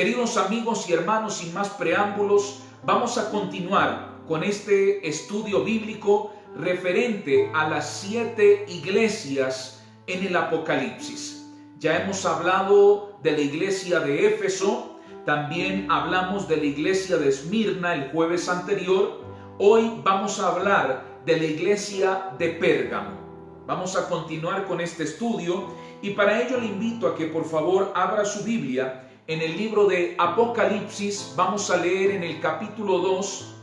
Queridos amigos y hermanos, sin más preámbulos, vamos a continuar con este estudio bíblico referente a las 7 iglesias en el Apocalipsis. Ya hemos hablado de la iglesia de Éfeso, también hablamos de la iglesia de Esmirna el jueves anterior. Hoy vamos a hablar de la iglesia de Pérgamo. Vamos a continuar con este estudio y para ello le invito a que por favor abra su Biblia en el libro de Apocalipsis. Vamos a leer en el capítulo 2,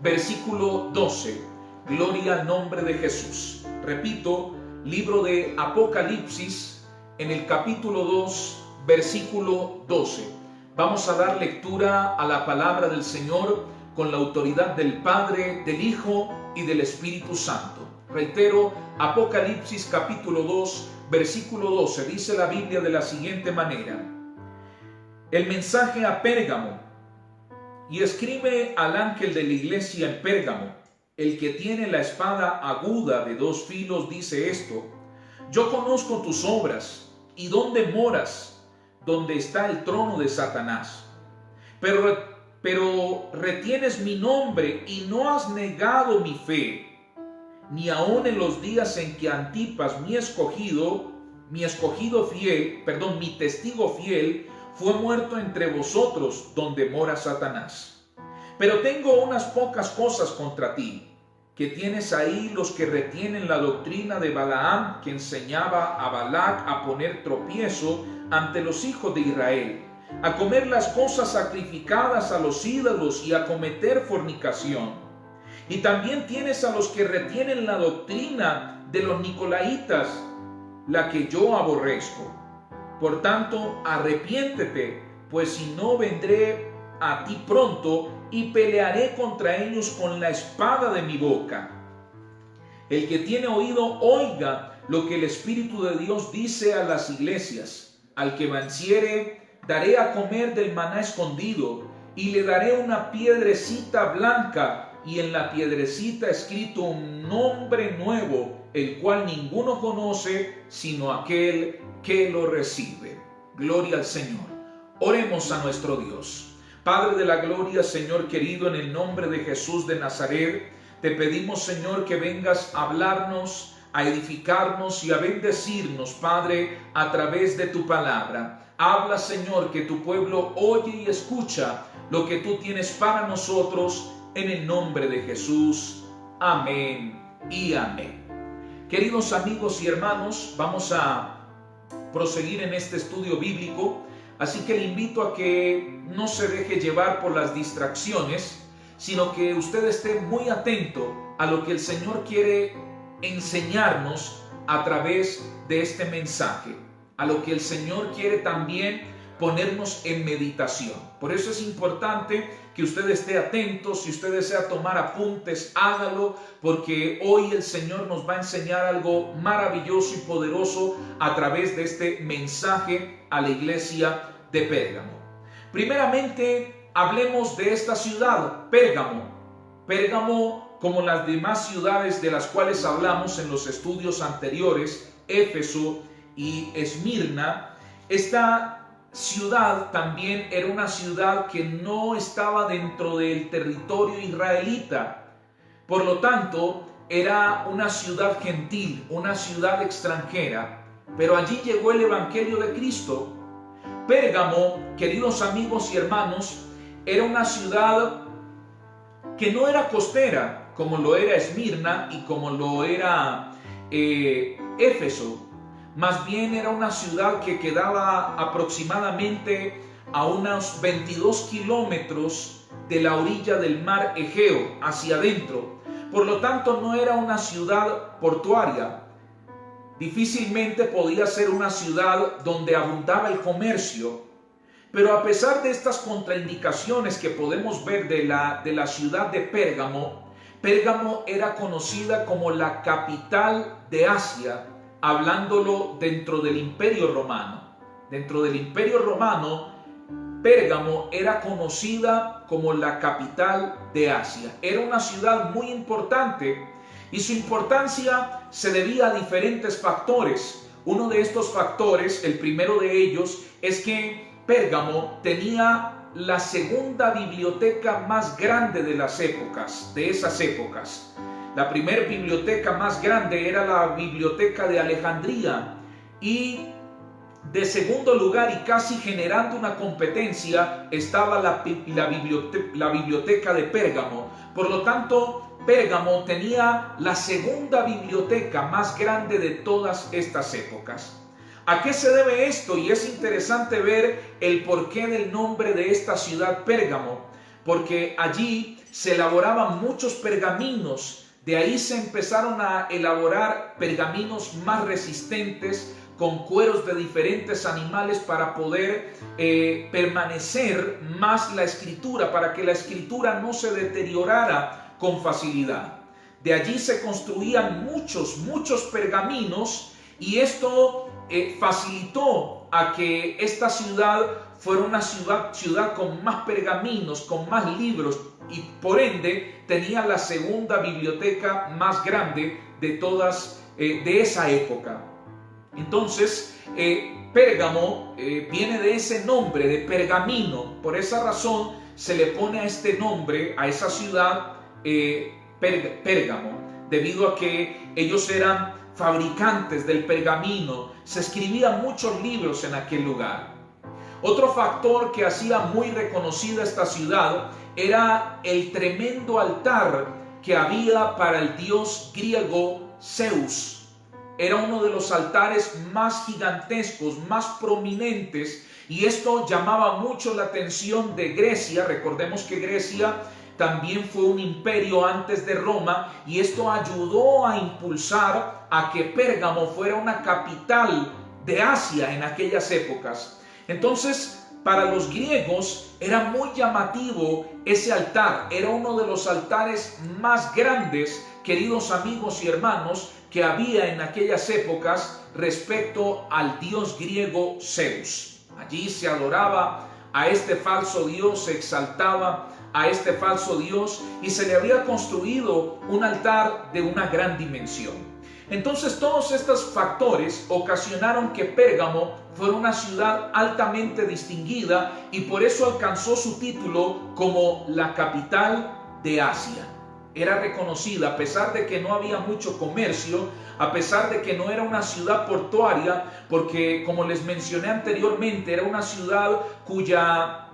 versículo 12. Gloria al nombre de Jesús. Repito, libro de Apocalipsis en el capítulo 2, versículo 12. Vamos a dar lectura a la palabra del Señor con la autoridad del Padre, del Hijo y del Espíritu Santo. Reitero, Apocalipsis capítulo 2, versículo 12. Dice la Biblia de la siguiente manera: el mensaje a Pérgamo. Y escribe al ángel de la iglesia en Pérgamo, el que tiene la espada aguda de 2 filos, dice esto: yo conozco tus obras y dónde moras, donde está el trono de Satanás. Pero retienes mi nombre y no has negado mi fe, ni aun en los días en que Antipas, mi testigo fiel, fue muerto entre vosotros, donde mora Satanás. Pero tengo unas pocas cosas contra ti, que tienes ahí los que retienen la doctrina de Balaam, que enseñaba a Balac a poner tropiezo ante los hijos de Israel, a comer las cosas sacrificadas a los ídolos y a cometer fornicación. Y también tienes a los que retienen la doctrina de los nicolaitas, la que yo aborrezco. Por tanto, arrepiéntete, pues si no, vendré a ti pronto y pelearé contra ellos con la espada de mi boca. El que tiene oído, oiga lo que el Espíritu de Dios dice a las iglesias. Al que venciere, daré a comer del maná escondido, y le daré una piedrecita blanca, y en la piedrecita escrito un nombre nuevo, el cual ninguno conoce sino aquel que lo recibe. Gloria al Señor. Oremos a nuestro Dios. Padre de la gloria, Señor querido, en el nombre de Jesús de Nazaret, te pedimos, Señor, que vengas a hablarnos, a edificarnos y a bendecirnos, Padre, a través de tu palabra. Habla, Señor, que tu pueblo oye y escucha lo que tú tienes para nosotros, en el nombre de Jesús. Amén y amén. Queridos amigos y hermanos, vamos a proseguir en este estudio bíblico, así que le invito a que no se deje llevar por las distracciones, sino que usted esté muy atento a lo que el Señor quiere enseñarnos a través de este mensaje, a lo que el Señor quiere también ponernos en meditación. Por eso es importante que usted esté atento. Si usted desea tomar apuntes, hágalo, porque hoy el Señor nos va a enseñar algo maravilloso y poderoso a través de este mensaje a la iglesia de Pérgamo. Primeramente, hablemos de esta ciudad, Pérgamo. Pérgamo, como las demás ciudades de las cuales hablamos en los estudios anteriores, Éfeso y Esmirna, esta ciudad también era una ciudad que no estaba dentro del territorio israelita. Por lo tanto, era una ciudad gentil, una ciudad extranjera, pero allí llegó el Evangelio de Cristo. Pérgamo, queridos amigos y hermanos, era una ciudad que no era costera, como lo era Esmirna y como lo era Éfeso. Más bien era una ciudad que quedaba aproximadamente a unos 22 kilómetros de la orilla del mar Egeo, hacia adentro. Por lo tanto, no era una ciudad portuaria. Difícilmente podía ser una ciudad donde abundaba el comercio. Pero a pesar de estas contraindicaciones que podemos ver de la ciudad de Pérgamo, Pérgamo era conocida como la capital de Asia, hablándolo dentro del Imperio Romano. Dentro del Imperio Romano, Pérgamo era conocida como la capital de Asia. Era una ciudad muy importante y su importancia se debía a diferentes factores. Uno de estos factores, el primero de ellos, es que Pérgamo tenía la segunda biblioteca más grande de esas épocas. La primera biblioteca más grande era la biblioteca de Alejandría, y de segundo lugar, y casi generando una competencia, estaba la biblioteca de Pérgamo. Por lo tanto, Pérgamo tenía la segunda biblioteca más grande de todas estas épocas. ¿A qué se debe esto? Y es interesante ver el porqué del nombre de esta ciudad, Pérgamo, porque allí se elaboraban muchos pergaminos. De ahí se empezaron a elaborar pergaminos más resistentes, con cueros de diferentes animales, para poder permanecer más la escritura, para que la escritura no se deteriorara con facilidad. De allí se construían muchos pergaminos, y esto facilitó a que esta ciudad fuera una ciudad con más pergaminos, con más libros, y por ende tenía la segunda biblioteca más grande de todas de esa época. Entonces, Pérgamo viene de ese nombre, de pergamino. Por esa razón se le pone a este nombre, a esa ciudad, Pérgamo, debido a que ellos eran fabricantes del pergamino. Se escribían muchos libros en aquel lugar. Otro factor que hacía muy reconocida esta ciudad era el tremendo altar que había para el dios griego Zeus. Era uno de los altares más gigantescos, más prominentes, y esto llamaba mucho la atención de Grecia. Recordemos que Grecia también fue un imperio antes de Roma, y esto ayudó a impulsar a que Pérgamo fuera una capital de Asia en aquellas épocas. Entonces, para los griegos era muy llamativo ese altar. Era uno de los altares más grandes, queridos amigos y hermanos, que había en aquellas épocas respecto al dios griego Zeus. Allí se adoraba a este falso dios, se exaltaba a este falso dios, y se le había construido un altar de una gran dimensión. Entonces, todos estos factores ocasionaron que Pérgamo fuera una ciudad altamente distinguida, y por eso alcanzó su título como la capital de Asia. Era reconocida, a pesar de que no había mucho comercio, a pesar de que no era una ciudad portuaria, porque, como les mencioné anteriormente, era una ciudad cuya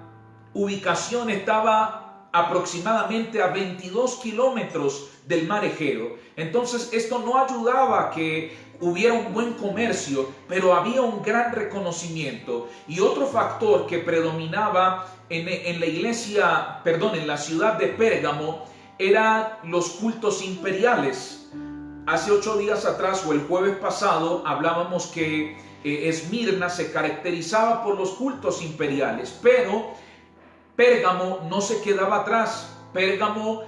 ubicación estaba aproximadamente a 22 kilómetros del mar Egeo. Entonces, esto no ayudaba a que hubiera un buen comercio, pero había un gran reconocimiento. Y otro factor que predominaba en la ciudad de Pérgamo, eran los cultos imperiales. Hace 8 días atrás, o el jueves pasado, hablábamos que Esmirna se caracterizaba por los cultos imperiales, pero Pérgamo no se quedaba atrás. Pérgamo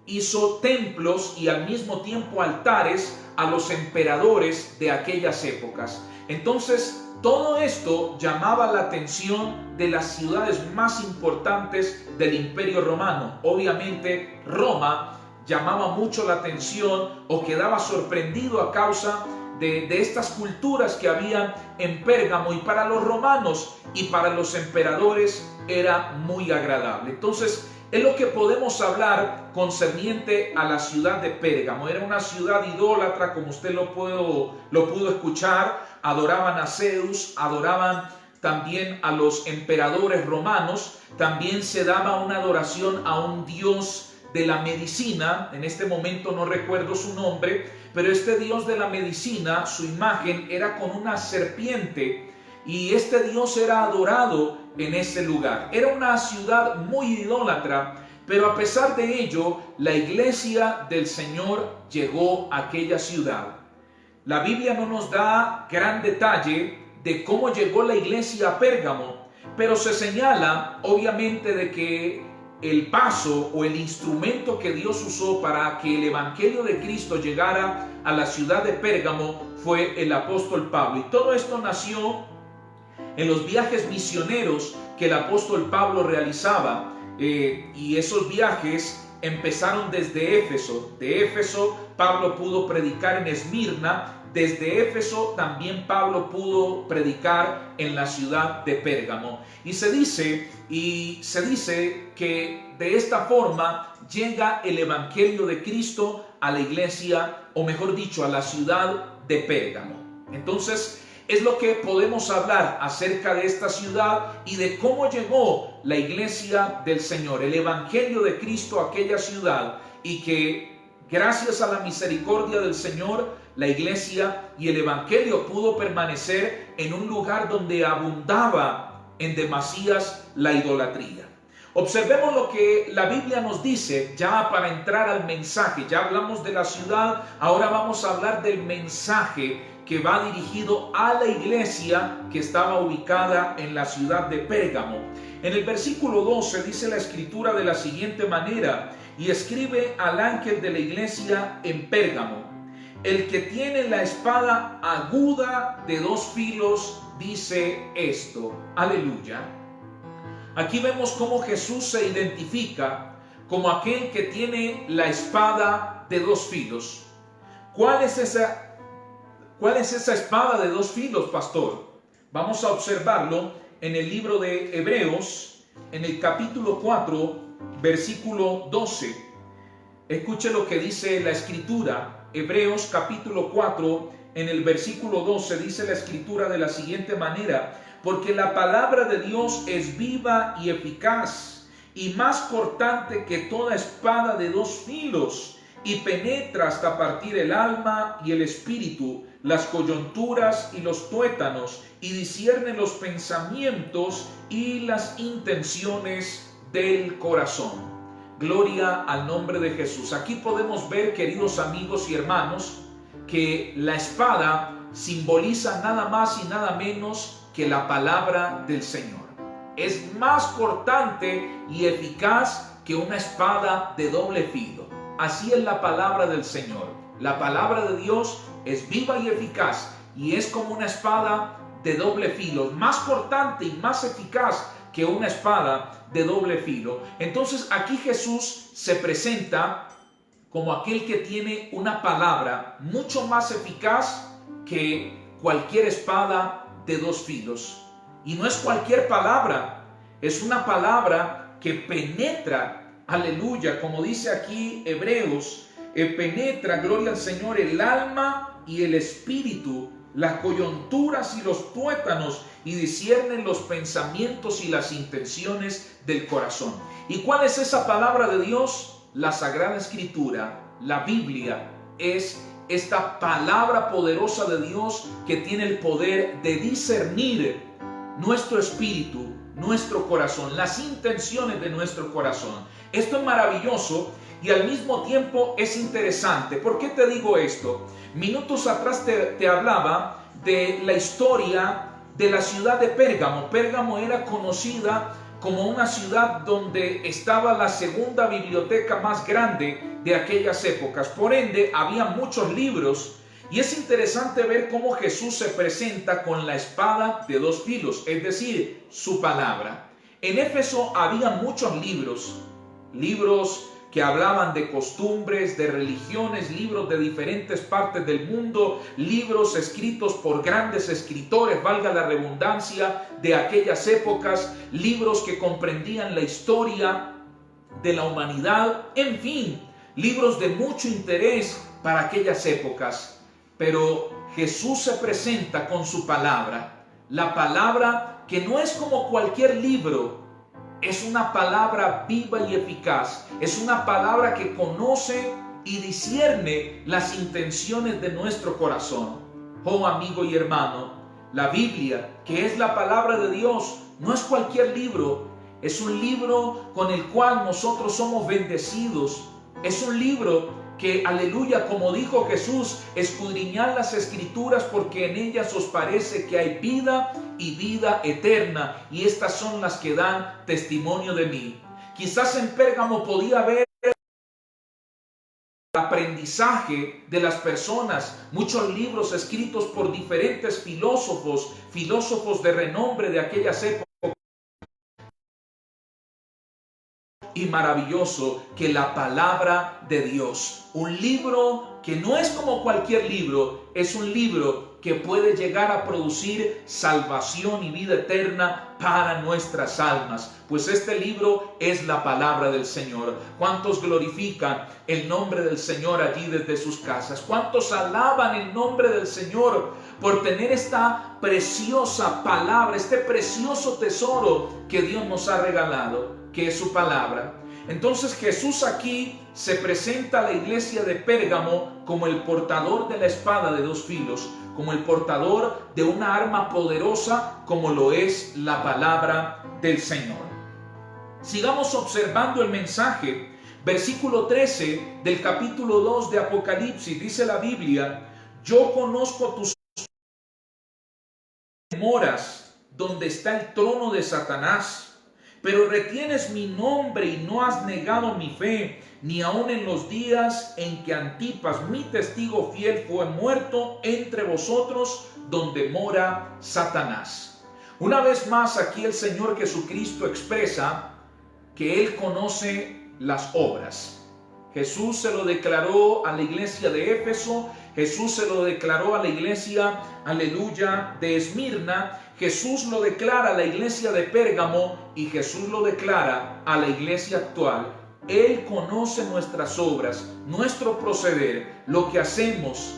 hizo templos y al mismo tiempo altares a los emperadores de aquellas épocas. Entonces, todo esto llamaba la atención de las ciudades más importantes del Imperio Romano. Obviamente, Roma llamaba mucho la atención, o quedaba sorprendido a causa de estas culturas que habían en Pérgamo, y para los romanos y para los emperadores era muy agradable. Entonces, es lo que podemos hablar concerniente a la ciudad de Pérgamo. Era una ciudad idólatra, como usted lo pudo escuchar. Adoraban a Zeus, adoraban también a los emperadores romanos. También se daba una adoración a un dios de la medicina. En este momento no recuerdo su nombre, pero este dios de la medicina, su imagen era con una serpiente, y este dios era adorado en ese lugar. Era una ciudad muy idólatra, pero a pesar de ello, la iglesia del Señor llegó a aquella ciudad. La Biblia no nos da gran detalle de cómo llegó la iglesia a Pérgamo, pero se señala obviamente de que el paso o el instrumento que Dios usó para que el evangelio de Cristo llegara a la ciudad de Pérgamo fue el apóstol Pablo. Y todo esto nació en los viajes misioneros que el apóstol Pablo realizaba, y esos viajes empezaron desde Éfeso. De Éfeso, Pablo pudo predicar en Esmirna. desde Éfeso también Pablo pudo predicar en la ciudad de Pérgamo. Y se dice que de esta forma llega el evangelio de Cristo a la iglesia, o mejor dicho, a la ciudad de Pérgamo. Entonces, es lo que podemos hablar acerca de esta ciudad y de cómo llegó la iglesia del Señor, el evangelio de Cristo a aquella ciudad, y que gracias a la misericordia del Señor, la iglesia y el evangelio pudo permanecer en un lugar donde abundaba en demasías la idolatría. Observemos lo que la Biblia nos dice ya para entrar al mensaje. Ya hablamos de la ciudad, ahora vamos a hablar del mensaje que va dirigido a la iglesia que estaba ubicada en la ciudad de Pérgamo. En el versículo 12 dice la escritura de la siguiente manera: y escribe al ángel de la iglesia en Pérgamo, el que tiene la espada aguda de dos filos dice esto. Aleluya. Aquí vemos cómo Jesús se identifica como aquel que tiene la espada de dos filos. ¿Cuál es esa espada de dos filos, pastor? Vamos a observarlo en el libro de Hebreos, en el capítulo 4, versículo 12. Escuche lo que dice la escritura. Hebreos capítulo 4, en el versículo 12, dice la escritura de la siguiente manera: porque la palabra de Dios es viva y eficaz, y más cortante que toda espada de dos filos, y penetra hasta partir el alma y el espíritu, las coyunturas y los tuétanos, y discierne los pensamientos y las intenciones del corazón. Gloria al nombre de Jesús. Aquí podemos ver, queridos amigos y hermanos, que la espada simboliza nada más y nada menos que la palabra del Señor. Es más cortante y eficaz que una espada de doble filo. Así es la palabra del Señor. La palabra de Dios es viva y eficaz, y es como una espada de doble filo, más cortante y más eficaz que una espada de doble filo. Entonces aquí Jesús se presenta como aquel que tiene una palabra mucho más eficaz que cualquier espada de dos filos. Y no es cualquier palabra, es una palabra que penetra, aleluya, como dice aquí Hebreos, penetra, gloria al Señor, el alma y el espíritu, las coyunturas y los tuétanos, y disciernen los pensamientos y las intenciones del corazón. ¿Y cuál es esa palabra de Dios? La Sagrada Escritura, la Biblia, es esta palabra poderosa de Dios que tiene el poder de discernir nuestro espíritu, nuestro corazón, las intenciones de nuestro corazón. Esto es maravilloso y al mismo tiempo es interesante. ¿Por qué te digo esto? Minutos atrás te hablaba de la historia de la ciudad de Pérgamo. Pérgamo era conocida como una ciudad donde estaba la segunda biblioteca más grande de aquellas épocas. Por ende, había muchos libros. Y es interesante ver cómo Jesús se presenta con la espada de dos filos, es decir, su palabra. En Éfeso había muchos libros que hablaban de costumbres, de religiones, libros de diferentes partes del mundo, libros escritos por grandes escritores, valga la redundancia, de aquellas épocas, libros que comprendían la historia de la humanidad, en fin, libros de mucho interés para aquellas épocas. Pero Jesús se presenta con su palabra, la palabra que no es como cualquier libro, es una palabra viva y eficaz, es una palabra que conoce y discierne las intenciones de nuestro corazón. Oh amigo y hermano, la Biblia, que es la palabra de Dios, no es cualquier libro, es un libro con el cual nosotros somos bendecidos, es un libro que, aleluya, como dijo Jesús, escudriñad las escrituras porque en ellas os parece que hay vida y vida eterna, y estas son las que dan testimonio de mí. Quizás en Pérgamo podía haber el aprendizaje de las personas, muchos libros escritos por diferentes filósofos de renombre de aquellas épocas, y maravilloso que la palabra de Dios. Un libro que no es como cualquier libro, es un libro que puede llegar a producir salvación y vida eterna para nuestras almas, pues este libro es la palabra del Señor. ¿Cuántos glorifican el nombre del Señor allí desde sus casas? ¿Cuántos alaban el nombre del Señor por tener esta preciosa palabra, este precioso tesoro que Dios nos ha regalado, que es su palabra? Entonces Jesús aquí se presenta a la iglesia de Pérgamo como el portador de la espada de dos filos, como el portador de una arma poderosa como lo es la palabra del Señor. Sigamos observando el mensaje. Versículo 13 del capítulo 2 de Apocalipsis, dice la Biblia: yo conozco tus moras donde está el trono de Satanás, pero retienes mi nombre y no has negado mi fe, ni aun en los días en que Antipas, mi testigo fiel, fue muerto entre vosotros, donde mora Satanás. Una vez más aquí el Señor Jesucristo expresa que Él conoce las obras. Jesús se lo declaró a la iglesia de Éfeso, Jesús se lo declaró a la iglesia, aleluya, de Esmirna, Jesús lo declara a la iglesia de Pérgamo y Jesús lo declara a la iglesia actual. Él conoce nuestras obras, nuestro proceder, lo que hacemos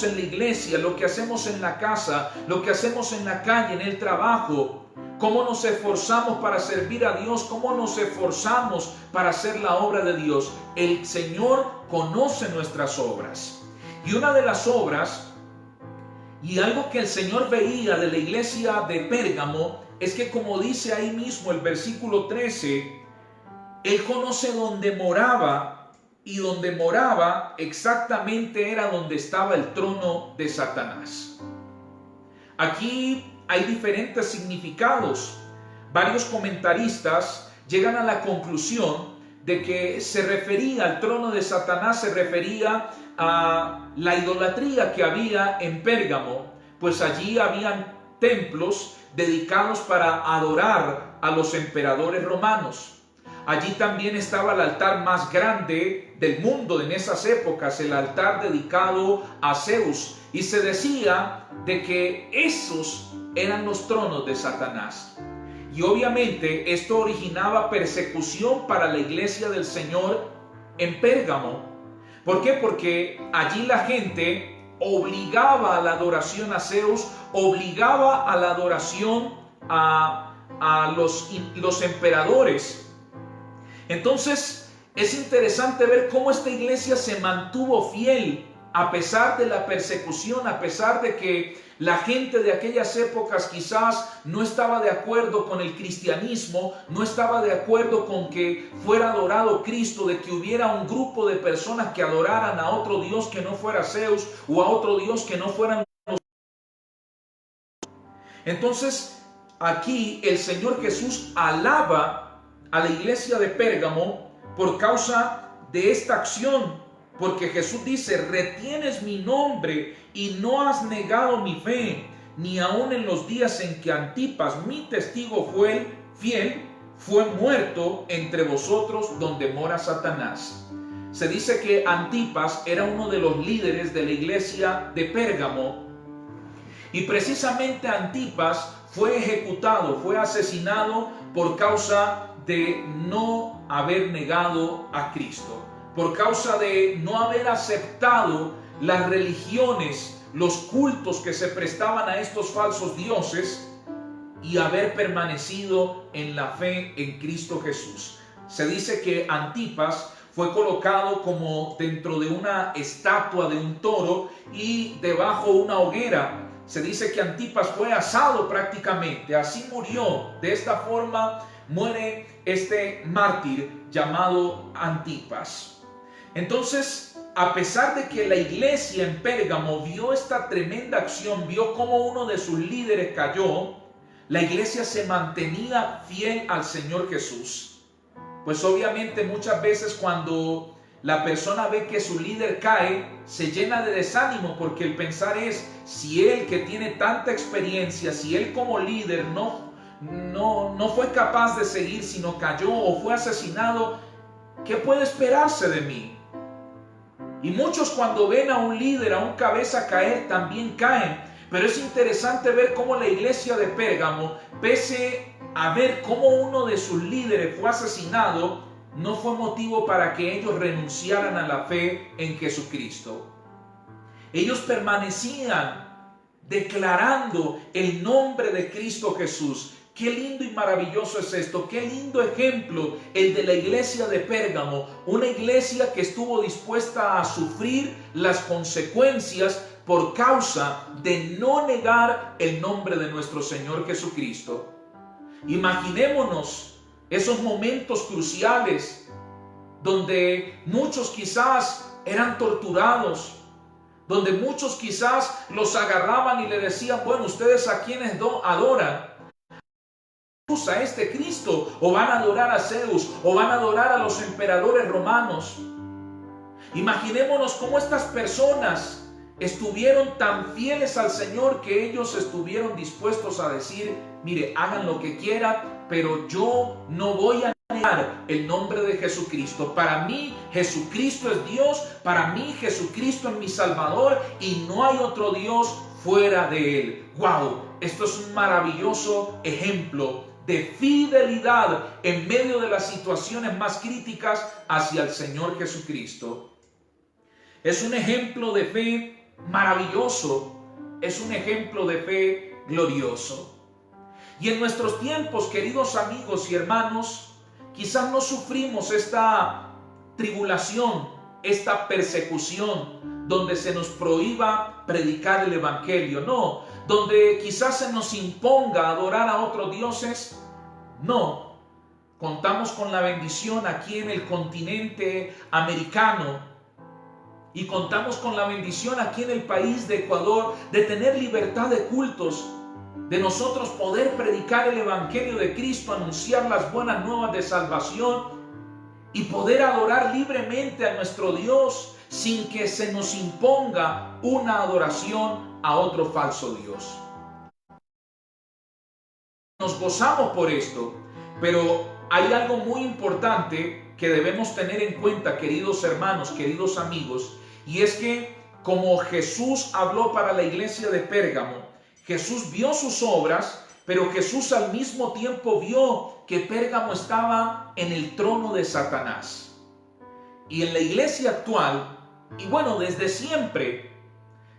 en la iglesia, lo que hacemos en la casa, lo que hacemos en la calle, en el trabajo, cómo nos esforzamos para servir a Dios, cómo nos esforzamos para hacer la obra de Dios. El Señor conoce nuestras obras. Y una de las obras, y algo que el Señor veía de la iglesia de Pérgamo, es que, como dice ahí mismo el versículo 13, Él conoce donde moraba, y donde moraba exactamente era donde estaba el trono de Satanás. Aquí hay diferentes significados. Varios comentaristas llegan a la conclusión de que se refería al trono de Satanás, se refería a la idolatría que había en Pérgamo, pues allí habían templos dedicados para adorar a los emperadores romanos. Allí también estaba el altar más grande del mundo en esas épocas, el altar dedicado a Zeus, y se decía de que esos eran los tronos de Satanás. Y obviamente esto originaba persecución para la iglesia del Señor en Pérgamo. ¿Por qué? Porque allí la gente obligaba a la adoración a Zeus, obligaba a la adoración a los emperadores. Entonces es interesante ver cómo esta iglesia se mantuvo fiel a pesar de la persecución, a pesar de que la gente de aquellas épocas quizás no estaba de acuerdo con el cristianismo, no estaba de acuerdo con que fuera adorado Cristo, de que hubiera un grupo de personas que adoraran a otro Dios que no fuera Zeus o a otro Dios que no fueran los. Entonces aquí el Señor Jesús alaba a la iglesia de Pérgamo por causa de esta acción. Porque Jesús dice: retienes mi nombre y no has negado mi fe, ni aun en los días en que Antipas, mi testigo fiel, fue muerto entre vosotros, donde mora Satanás. Se dice que Antipas era uno de los líderes de la iglesia de Pérgamo, y precisamente Antipas fue ejecutado, fue asesinado por causa de no haber negado a Cristo, por causa de no haber aceptado las religiones, los cultos que se prestaban a estos falsos dioses y haber permanecido en la fe en Cristo Jesús. Se dice que Antipas fue colocado como dentro de una estatua de un toro y debajo una hoguera. Se dice que Antipas fue asado prácticamente, así murió. De esta forma muere este mártir llamado Antipas. Entonces, a pesar de que la iglesia en Pérgamo vio esta tremenda acción, vio cómo uno de sus líderes cayó, la iglesia se mantenía fiel al Señor Jesús. Pues obviamente muchas veces cuando la persona ve que su líder cae, se llena de desánimo, porque el pensar es: si él, que tiene tanta experiencia, si él como líder no fue capaz de seguir, sino cayó o fue asesinado, ¿qué puede esperarse de mí? Y muchos cuando ven a un líder, a un cabeza caer, también caen. Pero es interesante ver cómo la iglesia de Pérgamo, pese a ver cómo uno de sus líderes fue asesinado, no fue motivo para que ellos renunciaran a la fe en Jesucristo. Ellos permanecían declarando el nombre de Cristo Jesús. Qué lindo y maravilloso es esto, qué lindo ejemplo el de la iglesia de Pérgamo, una iglesia que estuvo dispuesta a sufrir las consecuencias por causa de no negar el nombre de nuestro Señor Jesucristo. Imaginémonos esos momentos cruciales donde muchos quizás eran torturados, donde muchos quizás los agarraban y le decían, bueno, ¿ustedes a quiénes adoran? ¿A este Cristo? ¿O van a adorar a Zeus? ¿O van a adorar a los emperadores romanos? Imaginémonos cómo estas personas estuvieron tan fieles al Señor que ellos estuvieron dispuestos a decir, mire, hagan lo que quieran, pero yo no voy a negar el nombre de Jesucristo. Para mí Jesucristo es Dios, para mí Jesucristo es mi Salvador y no hay otro Dios fuera de Él. ¡Wow! Esto es un maravilloso ejemplo de fidelidad en medio de las situaciones más críticas hacia el Señor Jesucristo. Es un ejemplo de fe maravilloso, es un ejemplo de fe glorioso. Y en nuestros tiempos, queridos amigos y hermanos, quizás no sufrimos esta tribulación, esta persecución, donde se nos prohíba predicar el evangelio, no, donde quizás se nos imponga adorar a otros dioses, no. Contamos con la bendición aquí en el continente americano y contamos con la bendición aquí en el país de Ecuador de tener libertad de cultos, de nosotros poder predicar el evangelio de Cristo, anunciar las buenas nuevas de salvación y poder adorar libremente a nuestro Dios sin que se nos imponga una adoración a otro falso Dios. Nos gozamos por esto, pero hay algo muy importante que debemos tener en cuenta, queridos hermanos, queridos amigos, y es que como Jesús habló para la iglesia de Pérgamo, Jesús vio sus obras, pero Jesús al mismo tiempo vio que Pérgamo estaba en el trono de Satanás. Y en la iglesia actual, y bueno, desde siempre,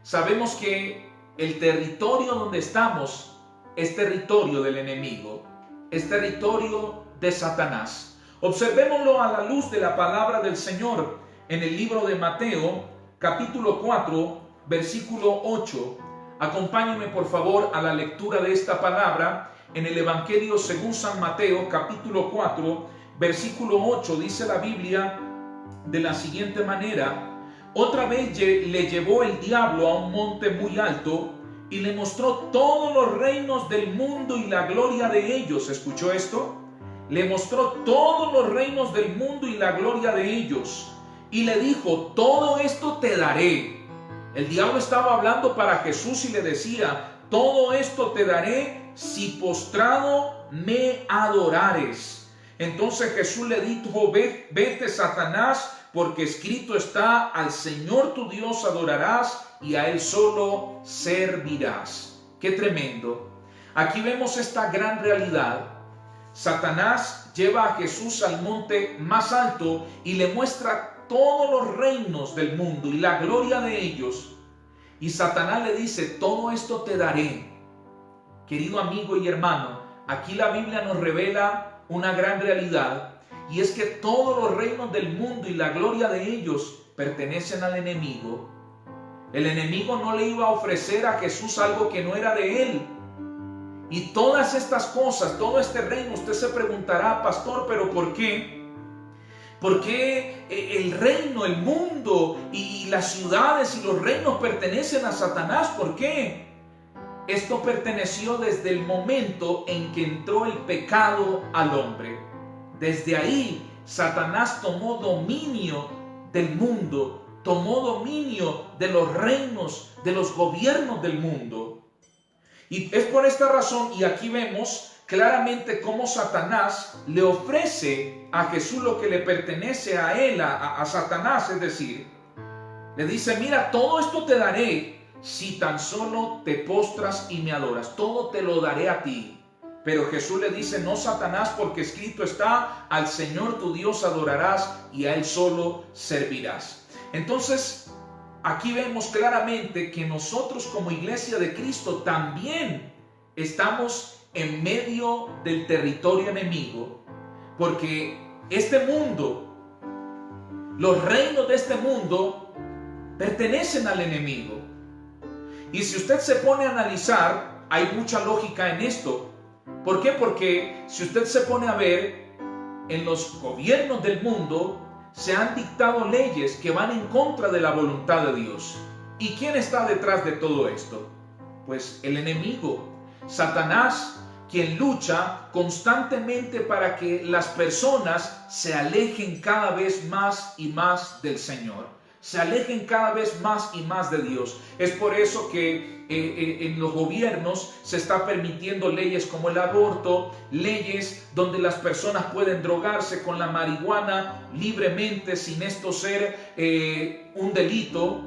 sabemos que el territorio donde estamos es territorio del enemigo, es territorio de Satanás. Observémoslo a la luz de la palabra del Señor en el libro de Mateo, capítulo 4, versículo 8. Acompáñenme por favor a la lectura de esta palabra en el Evangelio según San Mateo, capítulo 4, versículo 8. Dice la Biblia de la siguiente manera: otra vez le llevó el diablo a un monte muy alto y le mostró todos los reinos del mundo y la gloria de ellos. ¿Escuchó esto? Le mostró todos los reinos del mundo y la gloria de ellos. Y le dijo, todo esto te daré. El diablo estaba hablando para Jesús y le decía, todo esto te daré si postrado me adorares. Entonces Jesús le dijo, vete Satanás, porque escrito está, al Señor tu Dios adorarás y a Él solo servirás. ¡Qué tremendo! Aquí vemos esta gran realidad. Satanás lleva a Jesús al monte más alto y le muestra todos los reinos del mundo y la gloria de ellos. Y Satanás le dice, todo esto te daré. Querido amigo y hermano, aquí la Biblia nos revela una gran realidad, y es que todos los reinos del mundo y la gloria de ellos pertenecen al enemigo. El enemigo no le iba a ofrecer a Jesús algo que no era de él. Y todas estas cosas, todo este reino, usted se preguntará, pastor, ¿pero por qué? ¿Por qué el reino, el mundo y las ciudades y los reinos pertenecen a Satanás? ¿Por qué? Esto perteneció desde el momento en que entró el pecado al hombre. Desde ahí, Satanás tomó dominio del mundo, tomó dominio de los reinos, de los gobiernos del mundo. Y es por esta razón, y aquí vemos claramente cómo Satanás le ofrece a Jesús lo que le pertenece a él, a Satanás, es decir, le dice, mira, todo esto te daré si tan solo te postras y me adoras, todo te lo daré a ti. Pero Jesús le dice, no, Satanás, porque escrito está, al Señor tu Dios adorarás y a Él solo servirás. Entonces, aquí vemos claramente que nosotros como iglesia de Cristo también estamos en medio del territorio enemigo, porque este mundo, los reinos de este mundo pertenecen al enemigo. Y si usted se pone a analizar, hay mucha lógica en esto. ¿Por qué? Porque si usted se pone a ver, en los gobiernos del mundo se han dictado leyes que van en contra de la voluntad de Dios. ¿Y quién está detrás de todo esto? Pues el enemigo, Satanás, quien lucha constantemente para que las personas se alejen cada vez más y más del Señor, se alejen cada vez más y más de Dios. Es por eso que en los gobiernos se está permitiendo leyes como el aborto, leyes donde las personas pueden drogarse con la marihuana libremente sin esto ser un delito,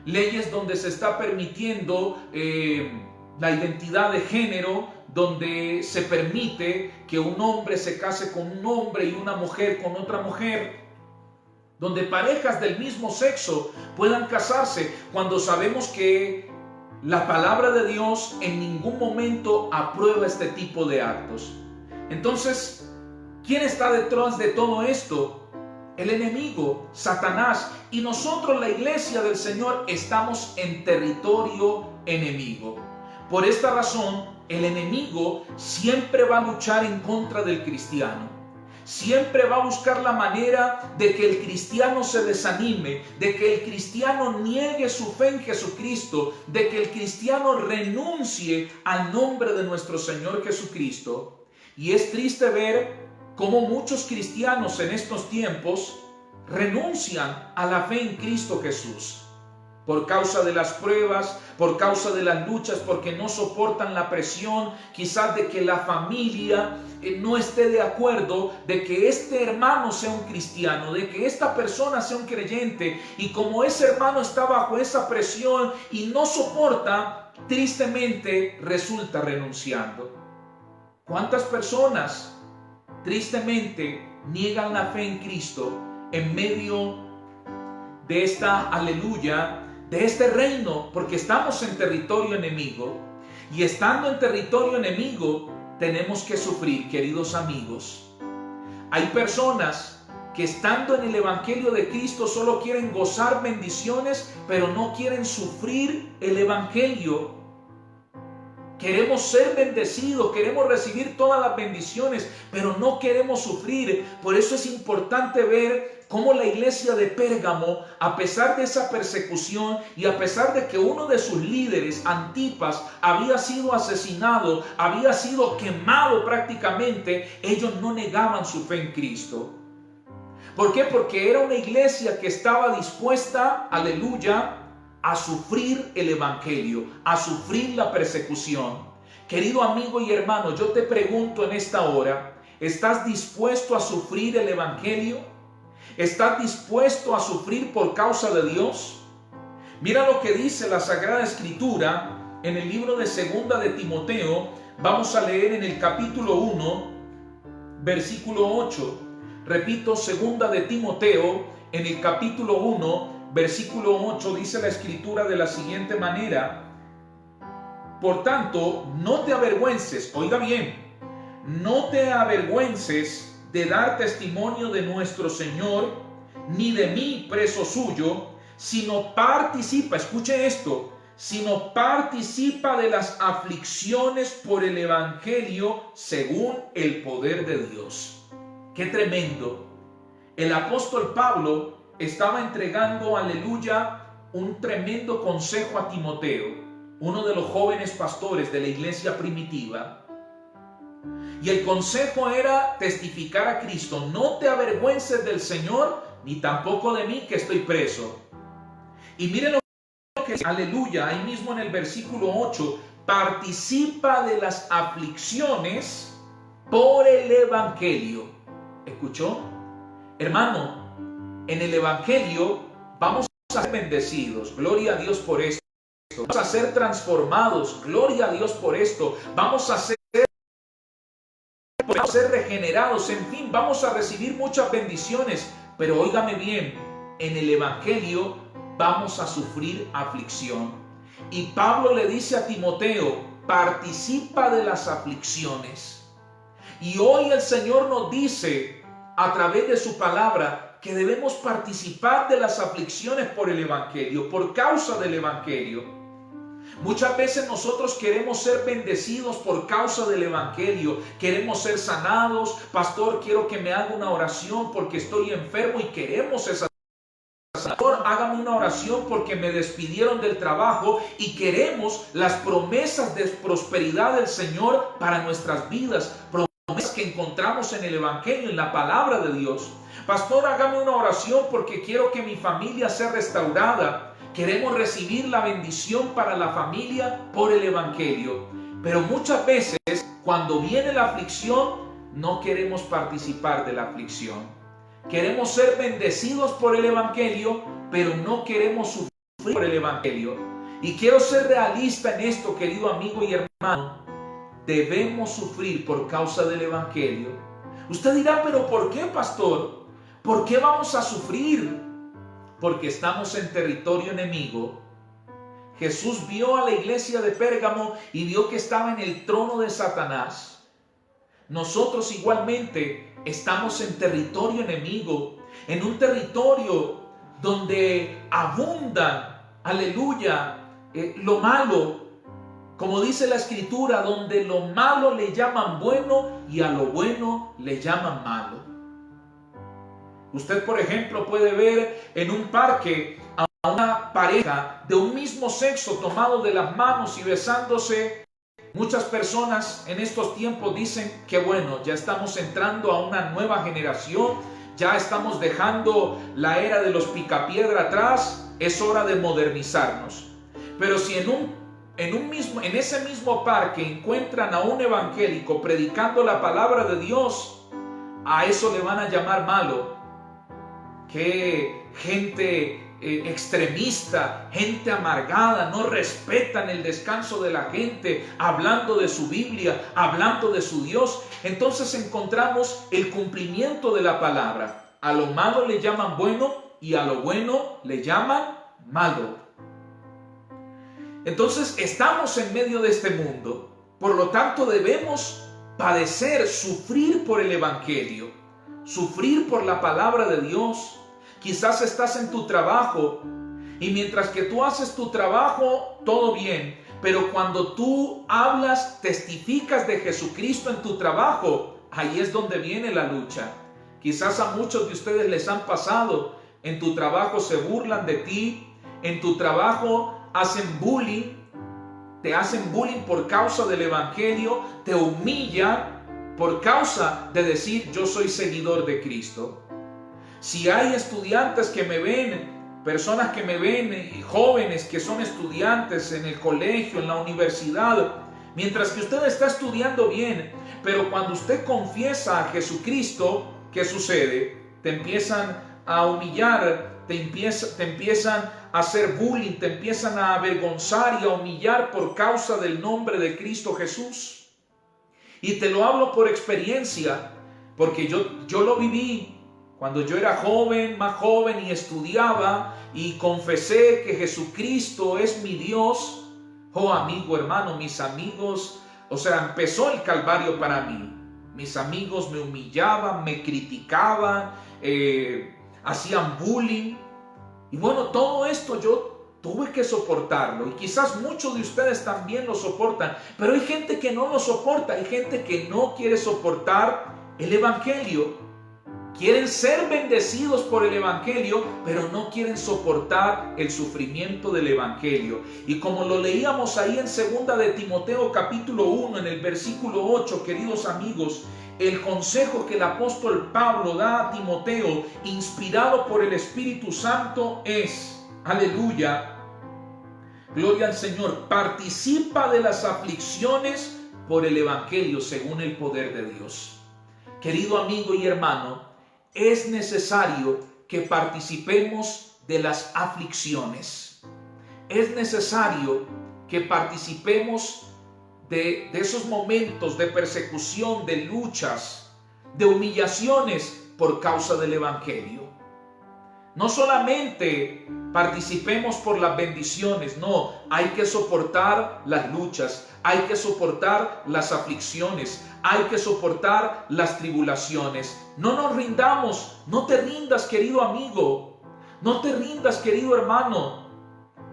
leyes donde se está permitiendo la identidad de género, donde se permite que un hombre se case con un hombre y una mujer con otra mujer, donde parejas del mismo sexo puedan casarse, cuando sabemos que la palabra de Dios en ningún momento aprueba este tipo de actos. Entonces, ¿quién está detrás de todo esto? El enemigo, Satanás. Y nosotros, la iglesia del Señor, estamos en territorio enemigo. Por esta razón, el enemigo siempre va a luchar en contra del cristiano. Siempre va a buscar la manera de que el cristiano se desanime, de que el cristiano niegue su fe en Jesucristo, de que el cristiano renuncie al nombre de nuestro Señor Jesucristo. Y es triste ver cómo muchos cristianos en estos tiempos renuncian a la fe en Cristo Jesús. Por causa de las pruebas, por causa de las luchas, porque no soportan la presión, quizás de que la familia no esté de acuerdo, de que este hermano sea un cristiano, de que esta persona sea un creyente, y como ese hermano está bajo esa presión y no soporta, tristemente resulta renunciando. ¿Cuántas personas tristemente niegan la fe en Cristo en medio de esta aleluya, de este reino? Porque estamos en territorio enemigo, y estando en territorio enemigo tenemos que sufrir, queridos amigos. Hay personas que estando en el evangelio de Cristo solo quieren gozar bendiciones, pero no quieren sufrir el evangelio. Queremos ser bendecidos, queremos recibir todas las bendiciones, pero no queremos sufrir. Por eso es importante ver cómo la iglesia de Pérgamo, a pesar de esa persecución y a pesar de que uno de sus líderes, Antipas, había sido asesinado, había sido quemado prácticamente, ellos no negaban su fe en Cristo. ¿Por qué? Porque era una iglesia que estaba dispuesta, aleluya, a sufrir el evangelio, a sufrir la persecución. Querido amigo y hermano, yo te pregunto en esta hora, ¿estás dispuesto a sufrir el evangelio? ¿Estás dispuesto a sufrir por causa de Dios? Mira lo que dice la Sagrada Escritura en el libro de Segunda de Timoteo. Vamos a leer en el capítulo 1, versículo 8. Repito, Segunda de Timoteo, en el capítulo 1, versículo 8, dice la Escritura de la siguiente manera: por tanto, no te avergüences, oiga bien, no te avergüences de dar testimonio de nuestro Señor, ni de mí, preso suyo, sino participa, escuche esto, sino participa de las aflicciones por el evangelio según el poder de Dios. ¡Qué tremendo! El apóstol Pablo estaba entregando, aleluya, un tremendo consejo a Timoteo, uno de los jóvenes pastores de la iglesia primitiva. Y el consejo era testificar a Cristo. No te avergüences del Señor, ni tampoco de mí que estoy preso. Y miren lo que dice, aleluya, ahí mismo en el versículo 8, participa de las aflicciones por el Evangelio. ¿Escuchó? Hermano, en el Evangelio vamos a ser bendecidos. Gloria a Dios por esto. Vamos a ser transformados. Gloria a Dios por esto. Vamos a ser regenerados. En fin, vamos a recibir muchas bendiciones. Pero óigame bien, en el Evangelio vamos a sufrir aflicción. Y Pablo le dice a Timoteo, participa de las aflicciones. Y hoy el Señor nos dice a través de su palabra que debemos participar de las aflicciones por el Evangelio, por causa del Evangelio. Muchas veces nosotros queremos ser bendecidos por causa del Evangelio, queremos ser sanados. Pastor, quiero que me haga una oración porque estoy enfermo y queremos esa. Pastor, hágame una oración porque me despidieron del trabajo y queremos las promesas de prosperidad del Señor para nuestras vidas, promesas que encontramos en el Evangelio, en la palabra de Dios. Pastor, hágame una oración porque quiero que mi familia sea restaurada. Queremos recibir la bendición para la familia por el Evangelio. Pero muchas veces, cuando viene la aflicción, no queremos participar de la aflicción. Queremos ser bendecidos por el Evangelio, pero no queremos sufrir por el Evangelio. Y quiero ser realista en esto, querido amigo y hermano. Debemos sufrir por causa del Evangelio. Usted dirá, pero ¿por qué, pastor? ¿Por qué vamos a sufrir? Porque estamos en territorio enemigo. Jesús vio a la iglesia de Pérgamo y vio que estaba en el trono de Satanás. Nosotros igualmente estamos en territorio enemigo, en un territorio donde abundan, aleluya, lo malo. Como dice la Escritura, donde lo malo le llaman bueno y a lo bueno le llaman malo. Usted, por ejemplo, puede ver en un parque a una pareja de un mismo sexo tomado de las manos y besándose. Muchas personas en estos tiempos dicen que bueno, ya estamos entrando a una nueva generación, ya estamos dejando la era de los picapiedra atrás, es hora de modernizarnos. Pero si en ese mismo parque encuentran a un evangélico predicando la palabra de Dios, a eso le van a llamar malo. Que gente extremista, gente amargada, no respetan el descanso de la gente, hablando de su Biblia, hablando de su Dios. Entonces encontramos el cumplimiento de la palabra. A lo malo le llaman bueno y a lo bueno le llaman malo. Entonces estamos en medio de este mundo. Por lo tanto debemos padecer, sufrir por el Evangelio, sufrir por la palabra de Dios. Quizás estás en tu trabajo y mientras que tú haces tu trabajo, todo bien. Pero cuando tú hablas, testificas de Jesucristo en tu trabajo, ahí es donde viene la lucha. Quizás a muchos de ustedes les han pasado. En tu trabajo se burlan de ti. En tu trabajo hacen bullying. Te hacen bullying por causa del Evangelio. Te humillan por causa de decir yo soy seguidor de Cristo. Si hay estudiantes que me ven, personas que me ven, jóvenes que son estudiantes en el colegio, en la universidad, mientras que usted está estudiando bien, pero cuando usted confiesa a Jesucristo, ¿qué sucede? Te empiezan a humillar, te empiezan a hacer bullying, te empiezan a avergonzar y a humillar por causa del nombre de Cristo Jesús. Y te lo hablo por experiencia, porque yo lo viví. Cuando yo era joven, más joven y estudiaba y confesé que Jesucristo es mi Dios, oh amigo, hermano, mis amigos, empezó el Calvario para mí. Mis amigos me humillaban, me criticaban, hacían bullying. Y bueno, todo esto yo tuve que soportarlo. Y quizás muchos de ustedes también lo soportan. Pero hay gente que no lo soporta, hay gente que no quiere soportar el Evangelio. Quieren ser bendecidos por el Evangelio, pero no quieren soportar el sufrimiento del Evangelio. Y como lo leíamos ahí en 2 de Timoteo capítulo 1, en el versículo 8, queridos amigos, el consejo que el apóstol Pablo da a Timoteo, inspirado por el Espíritu Santo, es, aleluya, gloria al Señor, participa de las aflicciones por el Evangelio según el poder de Dios. Querido amigo y hermano, es necesario que participemos de las aflicciones. Es necesario que participemos de esos momentos de persecución, de luchas, de humillaciones por causa del Evangelio. No solamente participemos por las bendiciones, no, hay que soportar las luchas, hay que soportar las aflicciones, hay que soportar las tribulaciones. No nos rindamos, no te rindas, querido amigo, no te rindas, querido hermano.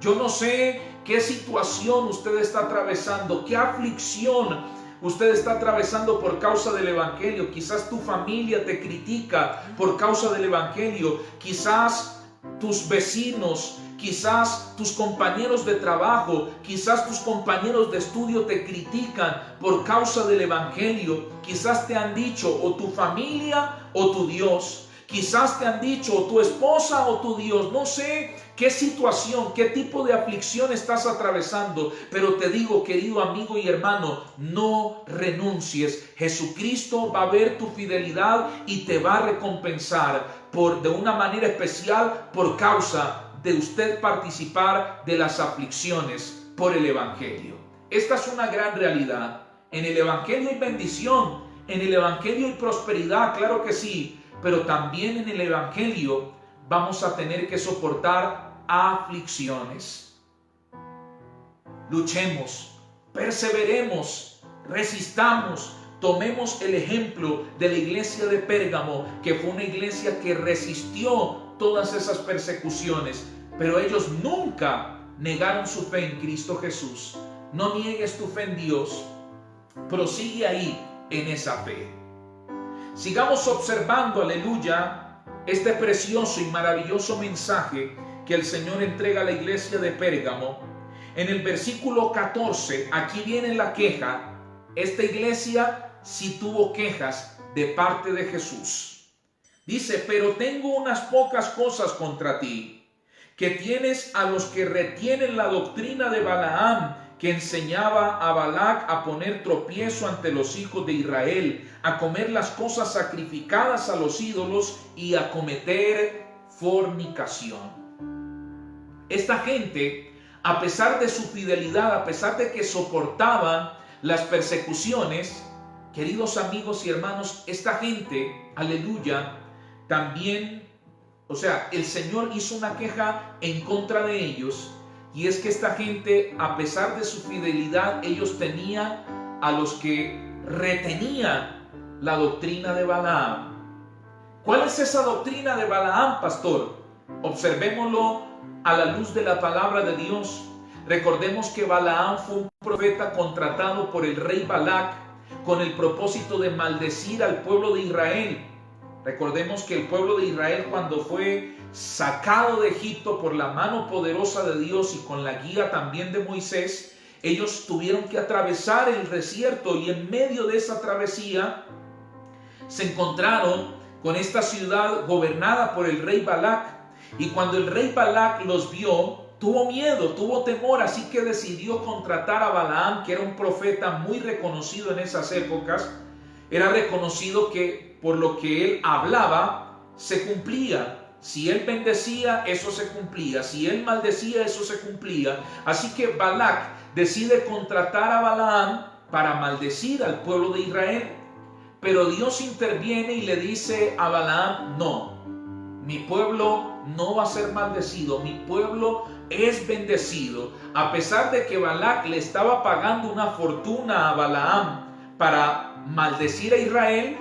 Yo no sé qué situación usted está atravesando, qué aflicción usted está atravesando por causa del Evangelio. Quizás tu familia te critica por causa del Evangelio. Quizás tus vecinos, quizás tus compañeros de trabajo, quizás tus compañeros de estudio te critican por causa del Evangelio. Quizás te han dicho o tu familia o tu Dios. Quizás te han dicho o tu esposa o tu Dios. No sé qué situación, qué tipo de aflicción estás atravesando, pero te digo, querido amigo y hermano, no renuncies. Jesucristo va a ver tu fidelidad y te va a recompensar de una manera especial por causa de usted participar de las aflicciones por el Evangelio. Esta es una gran realidad. En el Evangelio hay bendición, en el Evangelio hay prosperidad, claro que sí. Pero también en el Evangelio vamos a tener que soportar aflicciones. Luchemos, perseveremos, resistamos, tomemos el ejemplo de la iglesia de Pérgamo, que fue una iglesia que resistió todas esas persecuciones, pero ellos nunca negaron su fe en Cristo Jesús. No niegues tu fe en Dios, prosigue ahí en esa fe. Sigamos observando, aleluya, este precioso y maravilloso mensaje que el Señor entrega a la iglesia de Pérgamo. En el versículo 14, aquí viene la queja. Esta iglesia sí tuvo quejas de parte de Jesús. Dice, pero tengo unas pocas cosas contra ti, que tienes a los que retienen la doctrina de Balaam, que enseñaba a Balac a poner tropiezo ante los hijos de Israel, a comer las cosas sacrificadas a los ídolos y a cometer fornicación. Esta gente, a pesar de su fidelidad, a pesar de que soportaban las persecuciones, queridos amigos y hermanos, esta gente, aleluya, también, el Señor hizo una queja en contra de ellos. Y es que esta gente, a pesar de su fidelidad, ellos tenían a los que retenían la doctrina de Balaam. ¿Cuál es esa doctrina de Balaam, pastor? Observémoslo a la luz de la palabra de Dios. Recordemos que Balaam fue un profeta contratado por el rey Balac con el propósito de maldecir al pueblo de Israel. Recordemos que el pueblo de Israel, cuando fue sacado de Egipto por la mano poderosa de Dios y con la guía también de Moisés, ellos tuvieron que atravesar el desierto, y en medio de esa travesía se encontraron con esta ciudad gobernada por el rey Balac. Y cuando el rey Balac los vio, tuvo miedo, tuvo temor, así que decidió contratar a Balaam, que era un profeta muy reconocido en esas épocas. Era reconocido que por lo que él hablaba se cumplía. Si él bendecía, eso se cumplía. Si él maldecía, eso se cumplía. Así que Balac decide contratar a Balaam para maldecir al pueblo de Israel. Pero Dios interviene y le dice a Balaam, no, mi pueblo no va a ser maldecido, mi pueblo es bendecido. A pesar de que Balac le estaba pagando una fortuna a Balaam para maldecir a Israel,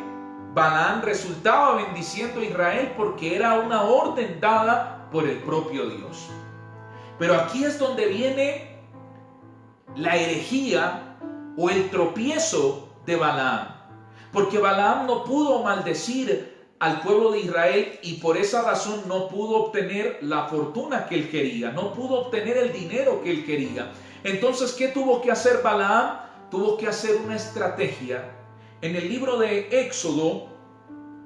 Balaam resultaba bendiciendo a Israel porque era una orden dada por el propio Dios. Pero aquí es donde viene la herejía o el tropiezo de Balaam, porque Balaam no pudo maldecir al pueblo de Israel y por esa razón no pudo obtener la fortuna que él quería, no pudo obtener el dinero que él quería. Entonces, ¿qué tuvo que hacer Balaam? Tuvo que hacer una estrategia. En el libro de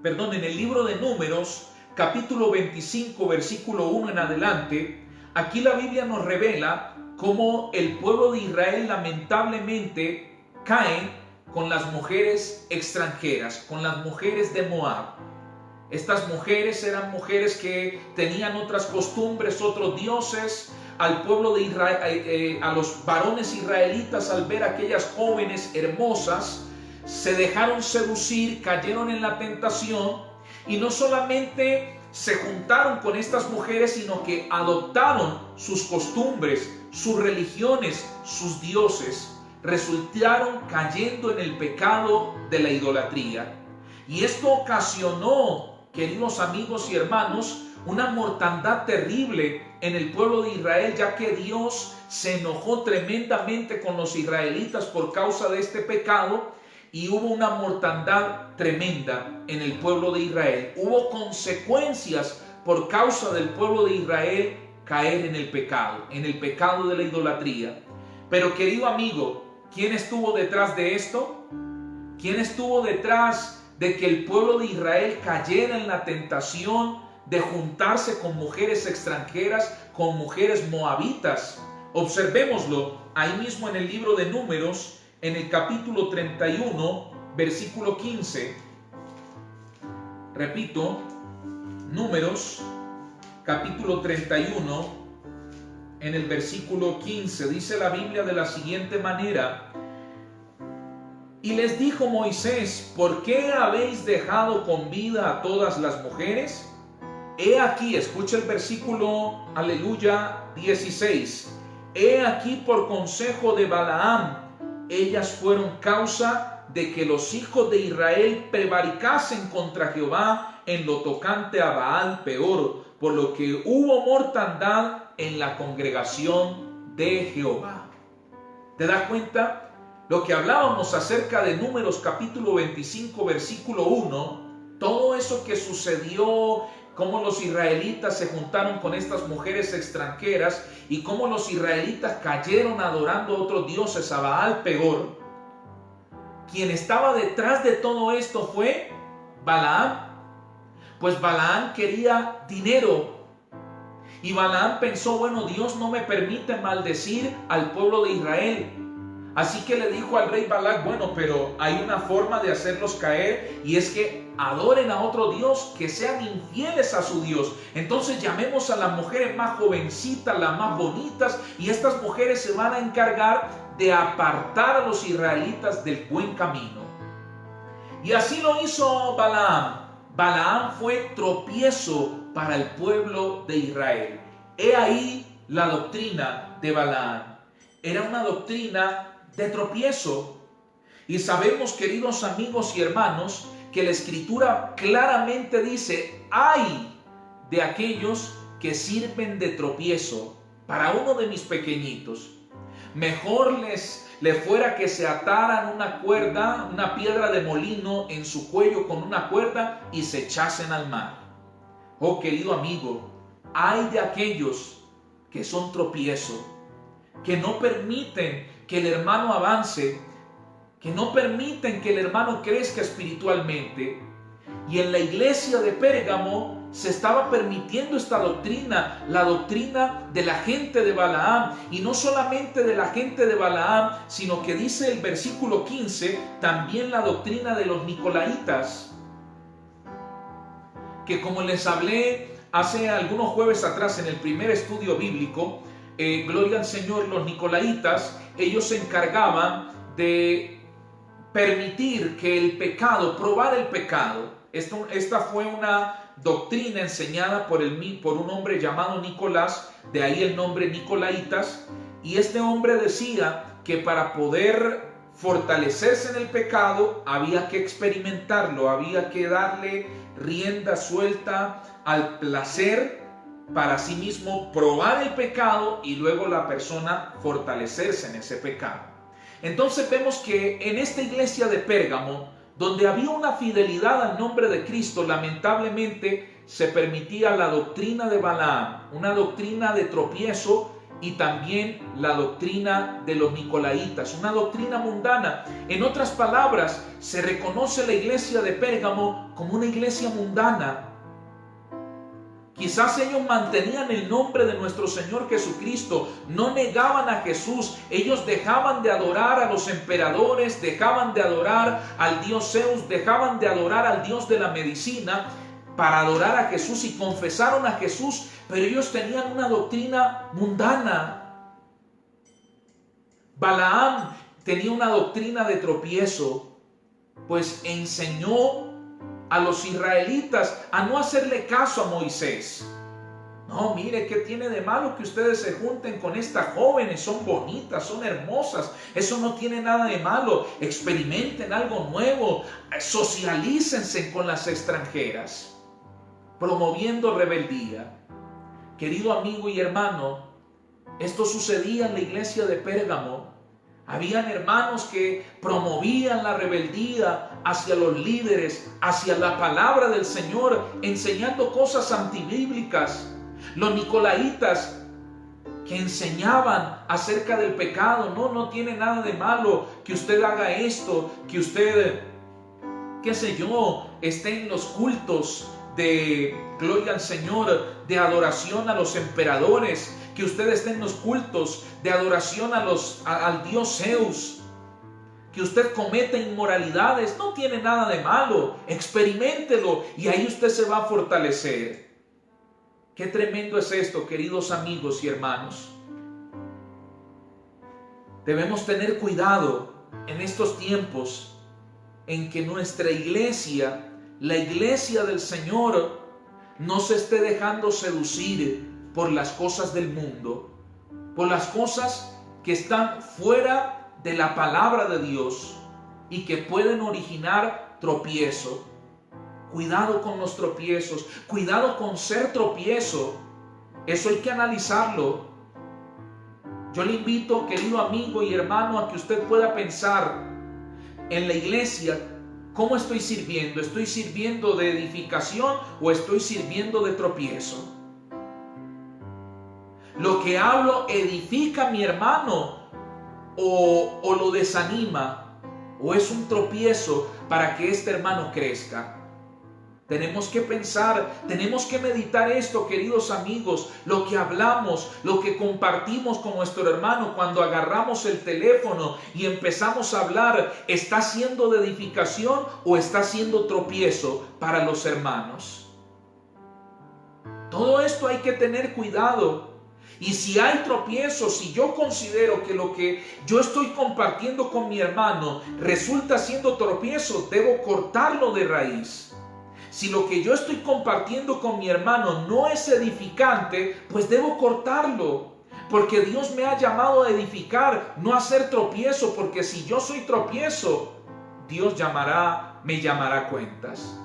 en el libro de Números, capítulo 25, versículo 1 en adelante, aquí la Biblia nos revela cómo el pueblo de Israel lamentablemente cae con las mujeres extranjeras, con las mujeres de Moab. Estas mujeres eran mujeres que tenían otras costumbres, otros dioses. Al pueblo de Israel, a los varones israelitas, al ver a aquellas jóvenes hermosas, se dejaron seducir, cayeron en la tentación y no solamente se juntaron con estas mujeres, sino que adoptaron sus costumbres, sus religiones, sus dioses. Resultaron cayendo en el pecado de la idolatría. Y esto ocasionó, queridos amigos y hermanos, una mortandad terrible en el pueblo de Israel, ya que Dios se enojó tremendamente con los israelitas por causa de este pecado y hubo una mortandad tremenda en el pueblo de Israel. Hubo consecuencias por causa del pueblo de Israel caer en el pecado de la idolatría. Pero querido amigo, ¿quién estuvo detrás de esto? ¿Quién estuvo detrás de que el pueblo de Israel cayera en la tentación de juntarse con mujeres extranjeras, con mujeres moabitas? Observémoslo ahí mismo en el libro de Números, en el capítulo 31, versículo 15. Repito, Números, capítulo 31, en el versículo 15, dice la Biblia de la siguiente manera: y les dijo Moisés, ¿por qué habéis dejado con vida a todas las mujeres? He aquí, escucha el versículo, aleluya, 16. He aquí por consejo de Balaam, ellas fueron causa de que los hijos de Israel prevaricasen contra Jehová en lo tocante a Baal Peor, por lo que hubo mortandad en la congregación de Jehová. ¿Te das cuenta? Lo que hablábamos acerca de Números capítulo 25, versículo 1, todo eso que sucedió, cómo los israelitas se juntaron con estas mujeres extranjeras y cómo los israelitas cayeron adorando a otros dioses, a Baal Peor. Quien estaba detrás de todo esto fue Balaam. Pues Balaam quería dinero. Y Balaam pensó, bueno, Dios no me permite maldecir al pueblo de Israel. Así que le dijo al rey Balac, bueno, pero hay una forma de hacerlos caer, y es que adoren a otro Dios, que sean infieles a su Dios. Entonces llamemos a las mujeres más jovencitas, las más bonitas, y estas mujeres se van a encargar de apartar a los israelitas del buen camino. Y así lo hizo Balaam. Balaam fue tropiezo para el pueblo de Israel. He ahí la doctrina de Balaam. Era una doctrina de tropiezo. Y sabemos, queridos amigos y hermanos, que la Escritura claramente dice: ay de aquellos que sirven de tropiezo para uno de mis pequeñitos. Mejor le fuera que se ataran una cuerda, una piedra de molino en su cuello con una cuerda y se echasen al mar. Oh, querido amigo, ay de aquellos que son tropiezo, que no permiten que el hermano avance, que no permiten que el hermano crezca espiritualmente. Y en la iglesia de Pérgamo se estaba permitiendo esta doctrina, la doctrina de la gente de Balaam. Y no solamente de la gente de Balaam, sino que dice el versículo 15, también la doctrina de los nicolaitas, que como les hablé hace algunos jueves atrás en el primer estudio bíblico, gloria al Señor, los nicolaitas, ellos se encargaban de permitir que el pecado, probar el pecado. Esta fue una doctrina enseñada por un hombre llamado Nicolás, de ahí el nombre nicolaitas, y este hombre decía que para poder fortalecerse en el pecado había que experimentarlo, había que darle rienda suelta al placer, para sí mismo probar el pecado y luego la persona fortalecerse en ese pecado. Entonces vemos que en esta iglesia de Pérgamo, donde había una fidelidad al nombre de Cristo, lamentablemente se permitía la doctrina de Balaam, una doctrina de tropiezo, y también la doctrina de los nicolaitas, una doctrina mundana. En otras palabras, se reconoce la iglesia de Pérgamo como una iglesia mundana. Quizás ellos mantenían el nombre de nuestro Señor Jesucristo, no negaban a Jesús, ellos dejaban de adorar a los emperadores, dejaban de adorar al dios Zeus, dejaban de adorar al dios de la medicina para adorar a Jesús y confesaron a Jesús, pero ellos tenían una doctrina mundana. Balaam tenía una doctrina de tropiezo, pues enseñó a los israelitas a no hacerle caso a Moisés. No, mire, ¿qué tiene de malo que ustedes se junten con estas jóvenes? Son bonitas, son hermosas. Eso no tiene nada de malo. Experimenten algo nuevo. Socialícense con las extranjeras, promoviendo rebeldía. Querido amigo y hermano, esto sucedía en la iglesia de Pérgamo. Habían hermanos que promovían la rebeldía hacia los líderes, hacia la palabra del Señor, enseñando cosas antibíblicas. Los nicolaitas que enseñaban acerca del pecado, no tiene nada de malo que usted haga esto, que usted, qué sé yo, esté en los cultos de gloria al Señor, de adoración a los emperadores, que usted esté en los cultos de adoración al dios Zeus, que usted cometa inmoralidades, no tiene nada de malo. Experiméntelo y ahí usted se va a fortalecer. Qué tremendo es esto, queridos amigos y hermanos. Debemos tener cuidado en estos tiempos en que nuestra iglesia, la iglesia del Señor, no se esté dejando seducir por las cosas del mundo, por las cosas que están fuera de la palabra de Dios y que pueden originar tropiezo. Cuidado con los tropiezos, cuidado con ser tropiezo. Eso hay que analizarlo. Yo le invito, querido amigo y hermano, a que usted pueda pensar en la iglesia. ¿Cómo estoy sirviendo? ¿Estoy sirviendo de edificación o estoy sirviendo de tropiezo? ¿Lo que hablo edifica a mi hermano o lo desanima? ¿O es un tropiezo para que este hermano crezca? Tenemos que pensar, tenemos que meditar esto, queridos amigos. Lo que hablamos, lo que compartimos con nuestro hermano cuando agarramos el teléfono y empezamos a hablar, ¿está siendo de edificación o está siendo tropiezo para los hermanos? Todo esto hay que tener cuidado. Y si hay tropiezos, si yo considero que lo que yo estoy compartiendo con mi hermano resulta siendo tropiezo, debo cortarlo de raíz. Si lo que yo estoy compartiendo con mi hermano no es edificante, pues debo cortarlo. Porque Dios me ha llamado a edificar, no a ser tropiezo. Porque si yo soy tropiezo, Dios me llamará a cuentas.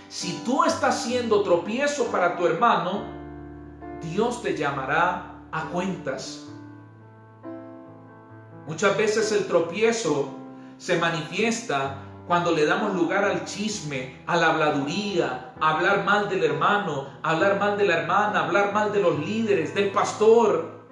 Si tú estás siendo tropiezo para tu hermano, Dios te llamará a cuentas. Muchas veces el tropiezo se manifiesta cuando le damos lugar al chisme, a la habladuría, a hablar mal del hermano, a hablar mal de la hermana, a hablar mal de los líderes, del pastor.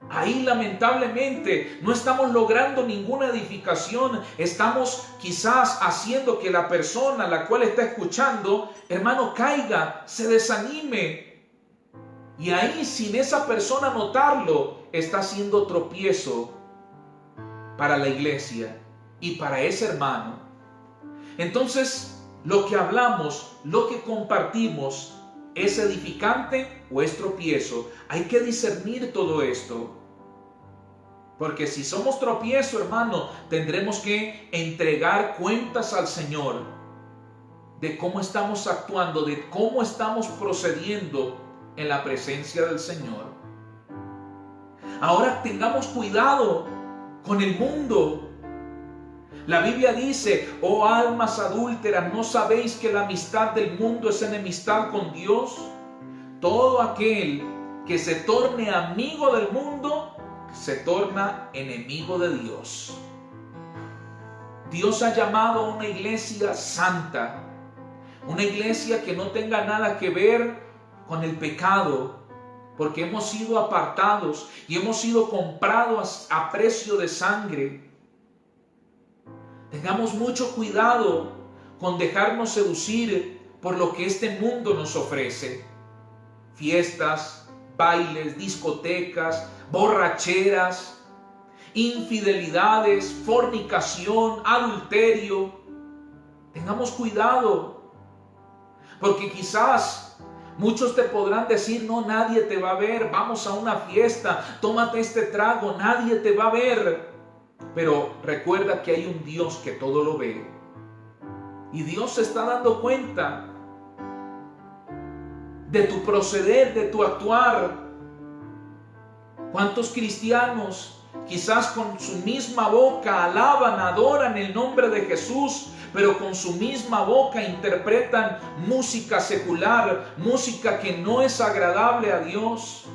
Ahí lamentablemente no estamos logrando ninguna edificación. Estamos quizás haciendo que la persona a la cual está escuchando, hermano, caiga, se desanime. Y ahí, sin esa persona notarlo, está haciendo tropiezo para la iglesia y para ese hermano. Entonces, lo que hablamos, lo que compartimos, ¿es edificante o es tropiezo? Hay que discernir todo esto. Porque si somos tropiezo, hermano, tendremos que entregar cuentas al Señor de cómo estamos actuando, de cómo estamos procediendo en la presencia del Señor. Ahora tengamos cuidado con el mundo. La Biblia dice: oh almas adúlteras, ¿no sabéis que la amistad del mundo es enemistad con Dios? Todo aquel que se torne amigo del mundo, se torna enemigo de Dios. Dios ha llamado a una iglesia santa, una iglesia que no tenga nada que ver con el pecado, porque hemos sido apartados y hemos sido comprados a precio de sangre. Tengamos mucho cuidado con dejarnos seducir por lo que este mundo nos ofrece. Fiestas, bailes, discotecas, borracheras, infidelidades, fornicación, adulterio. Tengamos cuidado, porque quizás muchos te podrán decir: no, nadie te va a ver, vamos a una fiesta, tómate este trago, nadie te va a ver. Pero recuerda que hay un Dios que todo lo ve, y Dios se está dando cuenta de tu proceder, de tu actuar. ¿Cuántos cristianos quizás con su misma boca alaban, adoran el nombre de Jesús, pero con su misma boca interpretan música secular, música que no es agradable a Dios?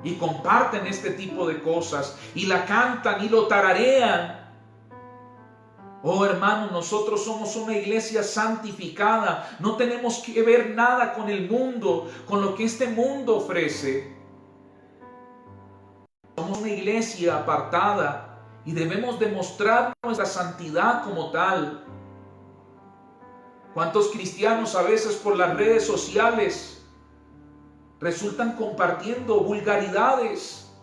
Y comparten este tipo de cosas y la cantan y lo tararean. Oh hermano, nosotros somos una iglesia santificada. No tenemos que ver nada con el mundo, con lo que este mundo ofrece. Somos una iglesia apartada y debemos demostrar nuestra santidad como tal. ¿Cuántos cristianos a veces por las redes sociales resultan compartiendo vulgaridades?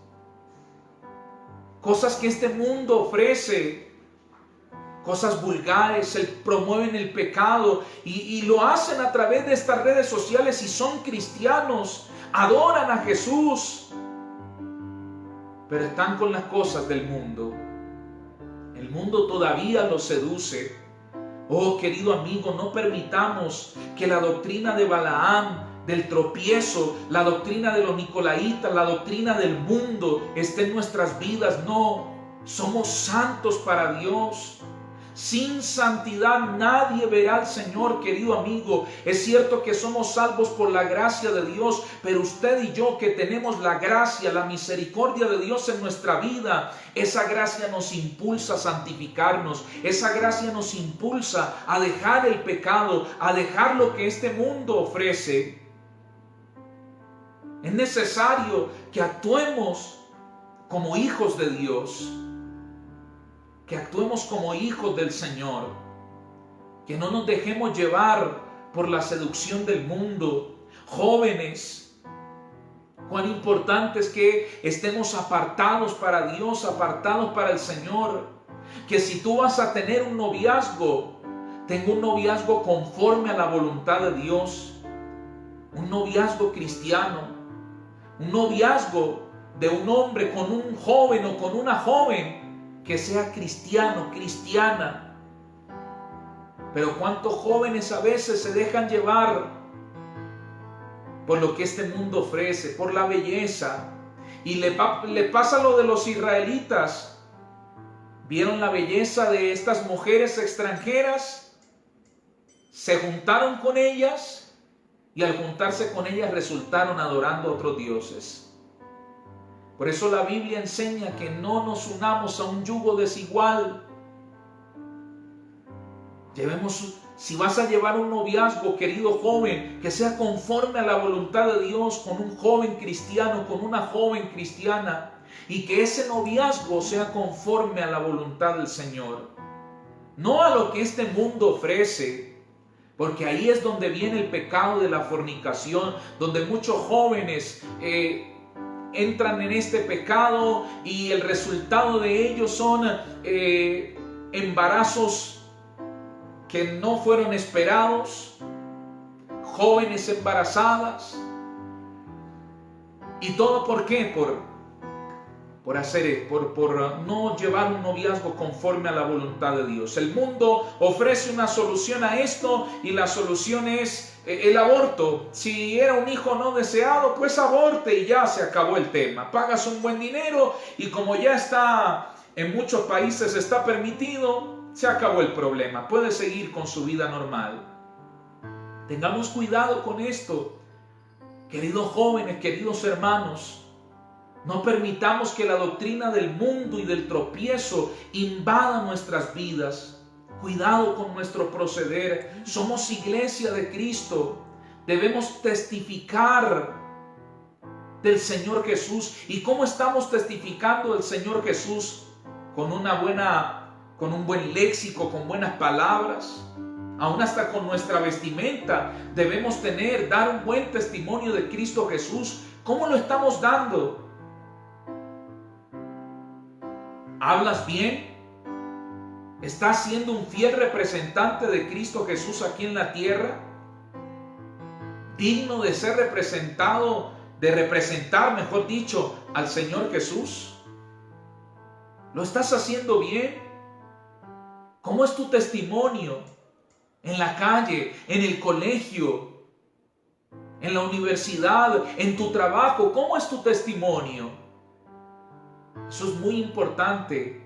Cosas que este mundo ofrece, cosas vulgares, promueven el pecado y lo hacen a través de estas redes sociales y son cristianos, adoran a Jesús, pero están con las cosas del mundo. El mundo todavía los seduce. Oh, querido amigo, no permitamos que la doctrina de Balaam, del tropiezo, la doctrina de los nicolaitas, la doctrina del mundo esté en nuestras vidas. No, somos santos para Dios. Sin santidad nadie verá al Señor, querido amigo. Es cierto que somos salvos por la gracia de Dios, pero usted y yo que tenemos la gracia, la misericordia de Dios en nuestra vida, esa gracia nos impulsa a santificarnos, esa gracia nos impulsa a dejar el pecado, a dejar lo que este mundo ofrece. Es necesario que actuemos como hijos de Dios, que actuemos como hijos del Señor, que no nos dejemos llevar por la seducción del mundo. Jóvenes, cuán importante es que estemos apartados para Dios, apartados para el Señor. Que si tú vas a tener un noviazgo, tenga un noviazgo conforme a la voluntad de Dios, un noviazgo cristiano, un noviazgo de un hombre con un joven o con una joven que sea cristiano, cristiana. Pero cuántos jóvenes a veces se dejan llevar por lo que este mundo ofrece, por la belleza. Y le pasa lo de los israelitas. Vieron la belleza de estas mujeres extranjeras, se juntaron con ellas y al juntarse con ellas resultaron adorando a otros dioses. Por eso la Biblia enseña que no nos unamos a un yugo desigual. Si vas a llevar un noviazgo, querido joven, que sea conforme a la voluntad de Dios, con un joven cristiano, con una joven cristiana, y que ese noviazgo sea conforme a la voluntad del Señor, no a lo que este mundo ofrece, porque ahí es donde viene el pecado de la fornicación, donde muchos jóvenes entran en este pecado y el resultado de ellos son embarazos que no fueron esperados, jóvenes embarazadas. ¿Y todo por qué? Por no llevar un noviazgo conforme a la voluntad de Dios. El mundo ofrece una solución a esto y la solución es el aborto. Si era un hijo no deseado, pues aborte y ya se acabó el tema. Pagas un buen dinero y como ya está en muchos países está permitido, se acabó el problema. Puede seguir con su vida normal. Tengamos cuidado con esto, queridos jóvenes, queridos hermanos. No permitamos que la doctrina del mundo y del tropiezo invada nuestras vidas. Cuidado con nuestro proceder. Somos iglesia de Cristo. Debemos testificar del Señor Jesús. ¿Y cómo estamos testificando del Señor Jesús? Con un buen léxico, con buenas palabras. Aún hasta con nuestra vestimenta debemos dar un buen testimonio de Cristo Jesús. ¿Cómo lo estamos dando? ¿Hablas bien? ¿Estás siendo un fiel representante de Cristo Jesús aquí en la tierra? ¿Digno de ser representado, de representar, mejor dicho, al Señor Jesús? ¿Lo estás haciendo bien? ¿Cómo es tu testimonio? En la calle, en el colegio, en la universidad, en tu trabajo, ¿cómo es tu testimonio? Eso es muy importante,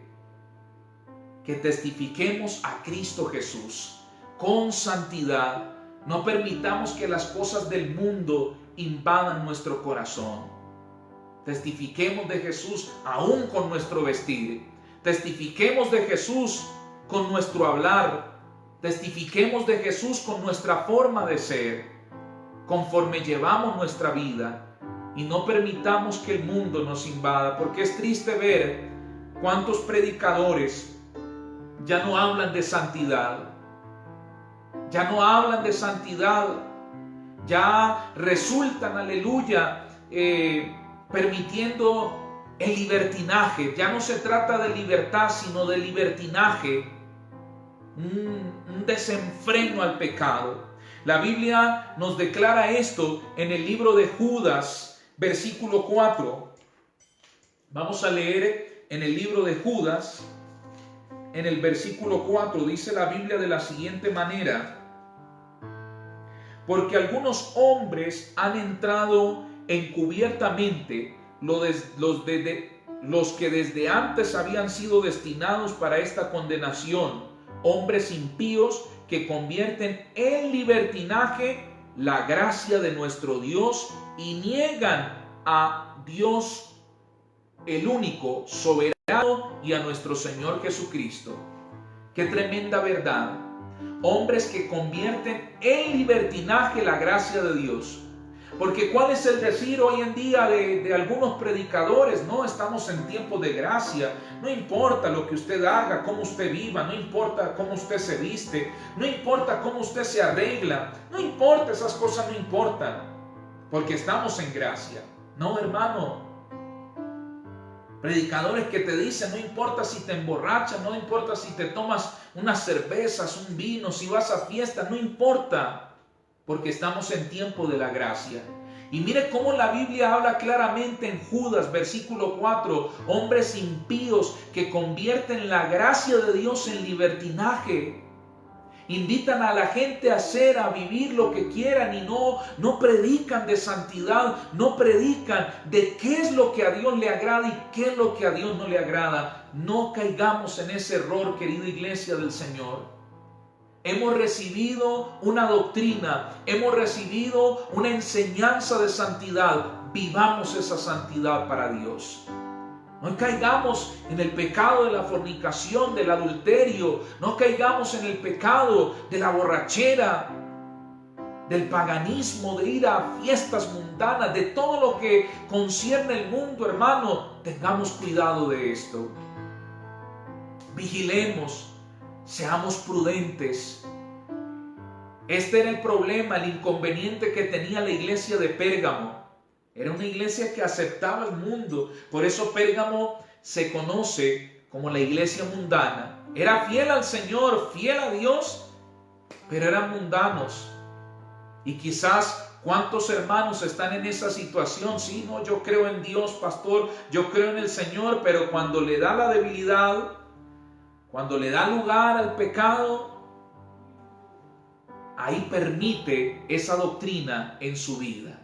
que testifiquemos a Cristo Jesús con santidad. No permitamos que las cosas del mundo invadan nuestro corazón. Testifiquemos de Jesús aún con nuestro vestir. Testifiquemos de Jesús con nuestro hablar. Testifiquemos de Jesús con nuestra forma de ser, conforme llevamos nuestra vida, y no permitamos que el mundo nos invada, porque es triste ver cuántos predicadores ya no hablan de santidad, ya resultan, aleluya, permitiendo el libertinaje. Ya no se trata de libertad, sino de libertinaje, un desenfreno al pecado. La Biblia nos declara esto en el libro de Judas, versículo 4. Vamos a leer en el libro de Judas, en el versículo 4, dice la Biblia de la siguiente manera: porque algunos hombres han entrado encubiertamente, los que desde antes habían sido destinados para esta condenación, hombres impíos que convierten en libertinaje la gracia de nuestro Dios y niegan a Dios, el único, soberano, y a nuestro Señor Jesucristo. ¡Qué tremenda verdad! Hombres que convierten en libertinaje la gracia de Dios. Porque ¿cuál es el decir hoy en día de algunos predicadores? No, estamos en tiempo de gracia. No importa lo que usted haga, cómo usted viva, no importa cómo usted se viste, no importa cómo usted se arregla, no importa, esas cosas no importan, porque estamos en gracia. No, hermano. Predicadores que te dicen, no importa si te emborrachas, no importa si te tomas unas cervezas, un vino, si vas a fiesta, no importa, porque estamos en tiempo de la gracia. Y mire cómo la Biblia habla claramente en Judas, versículo 4, hombres impíos que convierten la gracia de Dios en libertinaje. Invitan a la gente a vivir lo que quieran y no predican de santidad, no predican de qué es lo que a Dios le agrada y qué es lo que a Dios no le agrada. No caigamos en ese error, querida iglesia del Señor. Hemos recibido una doctrina, hemos recibido una enseñanza de santidad. Vivamos esa santidad para Dios. No caigamos en el pecado de la fornicación, del adulterio. No caigamos en el pecado de la borrachera, del paganismo, de ir a fiestas mundanas, de todo lo que concierne el mundo, hermano. Tengamos cuidado de esto. Vigilemos, seamos prudentes. Este era el problema, el inconveniente que tenía la iglesia de Pérgamo. Era una iglesia que aceptaba el mundo. Por eso Pérgamo se conoce como la iglesia mundana. Era fiel al Señor, fiel a Dios, pero eran mundanos. Y quizás cuántos hermanos están en esa situación. Sí, no, yo creo en Dios, pastor, yo creo en el Señor, pero cuando le da la debilidad, cuando le da lugar al pecado, ahí permite esa doctrina en su vida.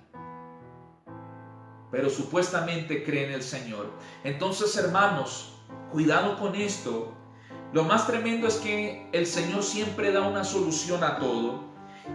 Pero supuestamente cree en el Señor. Entonces, hermanos, cuidado con esto. Lo más tremendo es que el Señor siempre da una solución a todo.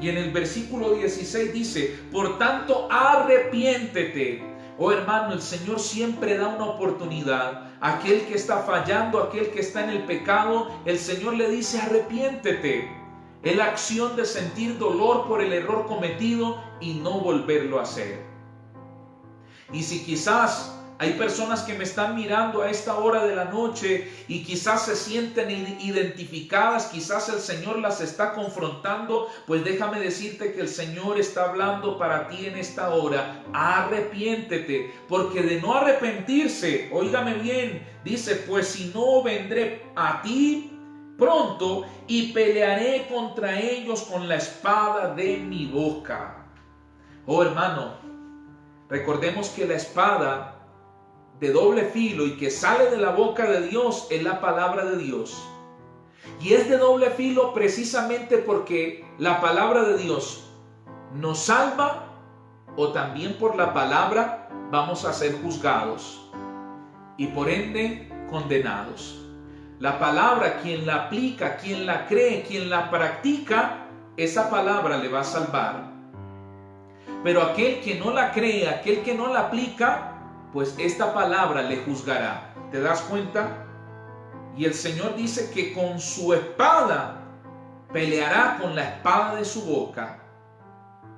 Y en el versículo 16 dice, por tanto, arrepiéntete. Oh hermano, el Señor siempre da una oportunidad. Aquel que está fallando, aquel que está en el pecado, el Señor le dice, arrepiéntete. Es la acción de sentir dolor por el error cometido y no volverlo a hacer. Y si quizás Hay personas que me están mirando a esta hora de la noche y quizás se sienten identificadas, quizás el Señor las está confrontando. Pues déjame decirte que el Señor está hablando para ti en esta hora. Arrepiéntete, porque de no arrepentirse, óigame bien, dice, pues si no vendré a ti pronto y pelearé contra ellos con la espada de mi boca. Oh hermano, recordemos que la espada de doble filo y que sale de la boca de Dios es la palabra de Dios. Y es de doble filo precisamente porque la palabra de Dios nos salva, o también por la palabra vamos a ser juzgados y por ende condenados. La palabra, quien la aplica, quien la cree, quien la practica, esa palabra le va a salvar. Pero aquel que no la cree, aquel que no la aplica, pues esta palabra le juzgará. ¿Te das cuenta? Y el Señor dice que con su espada peleará con la espada de su boca.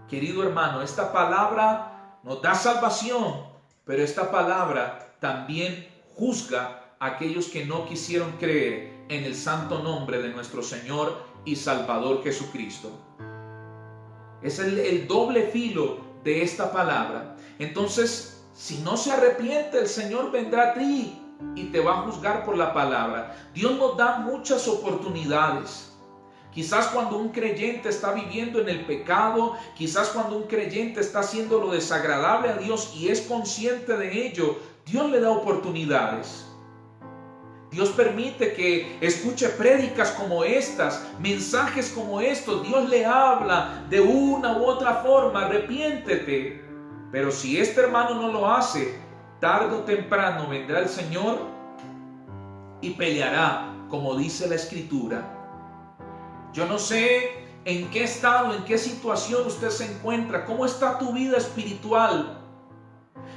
Querido hermano, esta palabra nos da salvación, pero esta palabra también juzga a aquellos que no quisieron creer en el santo nombre de nuestro Señor y Salvador Jesucristo. Es el doble filo de esta palabra. Entonces, si no se arrepiente, el Señor vendrá a ti y te va a juzgar por la palabra. Dios nos da muchas oportunidades. Quizás cuando un creyente está viviendo en el pecado, quizás cuando un creyente está haciendo lo desagradable a Dios y es consciente de ello, Dios le da oportunidades. Dios permite que escuche prédicas como estas, mensajes como estos. Dios le habla de una u otra forma, arrepiéntete. Pero si este hermano no lo hace, tarde o temprano vendrá el Señor y peleará, como dice la Escritura. Yo no sé en qué estado, en qué situación usted se encuentra, cómo está tu vida espiritual.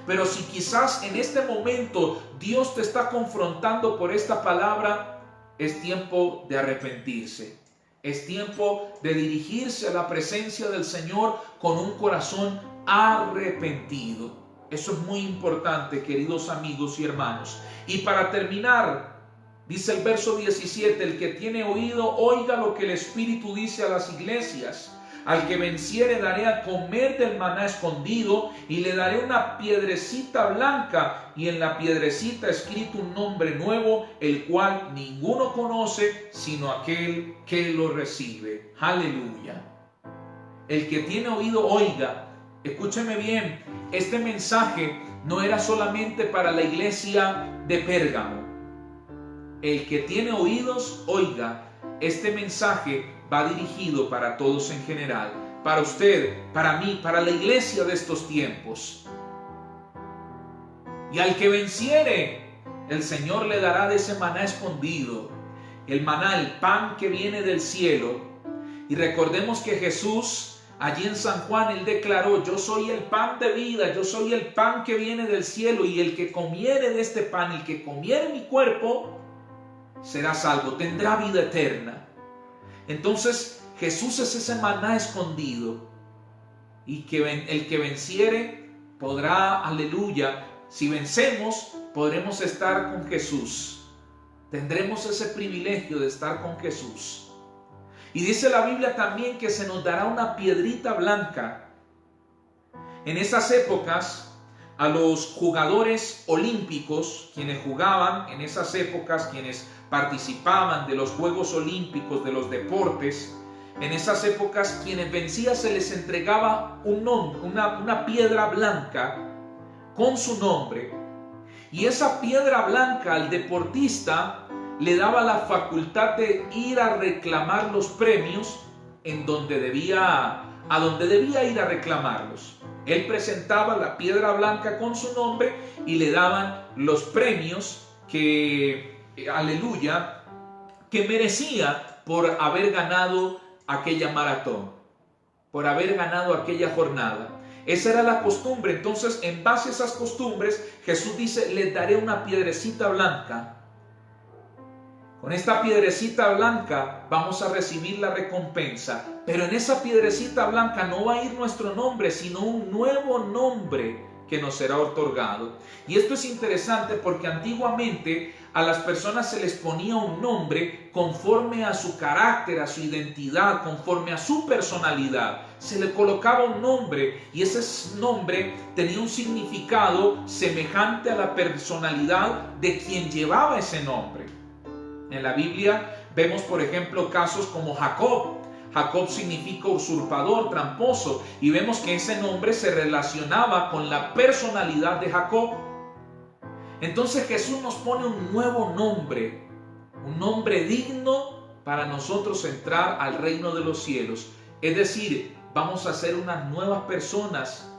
Pero si quizás en este momento Dios te está confrontando por esta palabra, es tiempo de arrepentirse. Es tiempo de dirigirse a la presencia del Señor con un corazón arrepentido. Eso es muy importante, queridos amigos y hermanos. Y para terminar, dice el verso 17, el que tiene oído, oiga lo que el Espíritu dice a las iglesias. Al que venciere daré a comer del maná escondido y le daré una piedrecita blanca y en la piedrecita escrito un nombre nuevo, el cual ninguno conoce sino aquel que lo recibe. Aleluya. El que tiene oído, oiga. Escúcheme bien, este mensaje no era solamente para la iglesia de Pérgamo. El que tiene oídos, oiga. Este mensaje va dirigido para todos en general, para usted, para mí, para la iglesia de estos tiempos. Y al que venciere, el Señor le dará de ese maná escondido, el maná, el pan que viene del cielo. Y recordemos que Jesús, allí en San Juan, Él declaró, yo soy el pan de vida, yo soy el pan que viene del cielo, y el que comiere de este pan, el que comiere mi cuerpo, será salvo, tendrá vida eterna. Entonces Jesús es ese maná escondido, y que el que venciere podrá, aleluya, si vencemos podremos estar con Jesús, tendremos ese privilegio de estar con Jesús. Y dice la Biblia también que se nos dará una piedrita blanca. En esas épocas, a los jugadores olímpicos, quienes jugaban en esas épocas, quienes participaban de los Juegos Olímpicos, de los deportes, en esas épocas, quienes vencían se les entregaba un nombre, una piedra blanca con su nombre. Y esa piedra blanca al deportista le daba la facultad de ir a reclamar los premios a donde debía ir a reclamarlos. Él presentaba la piedra blanca con su nombre y le daban los premios que, aleluya, que merecía por haber ganado aquella maratón, por haber ganado aquella jornada. Esa era la costumbre. Entonces, en base a esas costumbres, Jesús dice, les daré una piedrecita blanca. Con esta piedrecita blanca vamos a recibir la recompensa. Pero en esa piedrecita blanca no va a ir nuestro nombre, sino un nuevo nombre que nos será otorgado. Y esto es interesante porque antiguamente a las personas se les ponía un nombre conforme a su carácter, a su identidad, conforme a su personalidad. Se le colocaba un nombre y ese nombre tenía un significado semejante a la personalidad de quien llevaba ese nombre. En la Biblia vemos, por ejemplo, casos como Jacob. Jacob significa usurpador, tramposo, y vemos que ese nombre se relacionaba con la personalidad de Jacob. Entonces Jesús nos pone un nuevo nombre, un nombre digno para nosotros entrar al reino de los cielos. Es decir, vamos a ser unas nuevas personas,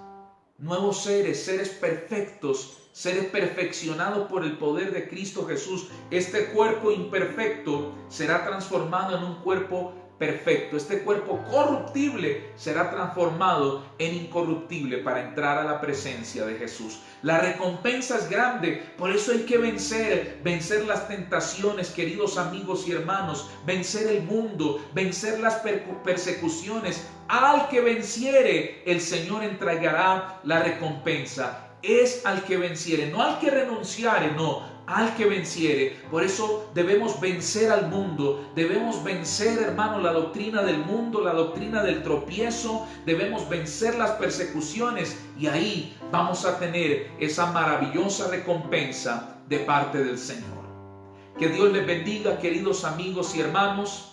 nuevos seres, seres perfectos, seres perfeccionados por el poder de Cristo Jesús. Este cuerpo imperfecto será transformado en un cuerpo perfecto. Este cuerpo corruptible será transformado en incorruptible para entrar a la presencia de Jesús. La recompensa es grande, por eso hay que vencer las tentaciones, queridos amigos y hermanos, vencer el mundo, vencer las persecuciones. Al que venciere, el Señor entregará la recompensa. Es al que venciere, no al que renunciare, no, al que venciere. Por eso debemos vencer al mundo, debemos vencer, hermano, la doctrina del mundo, la doctrina del tropiezo, debemos vencer las persecuciones y ahí vamos a tener esa maravillosa recompensa de parte del Señor. Que Dios les bendiga, queridos amigos y hermanos.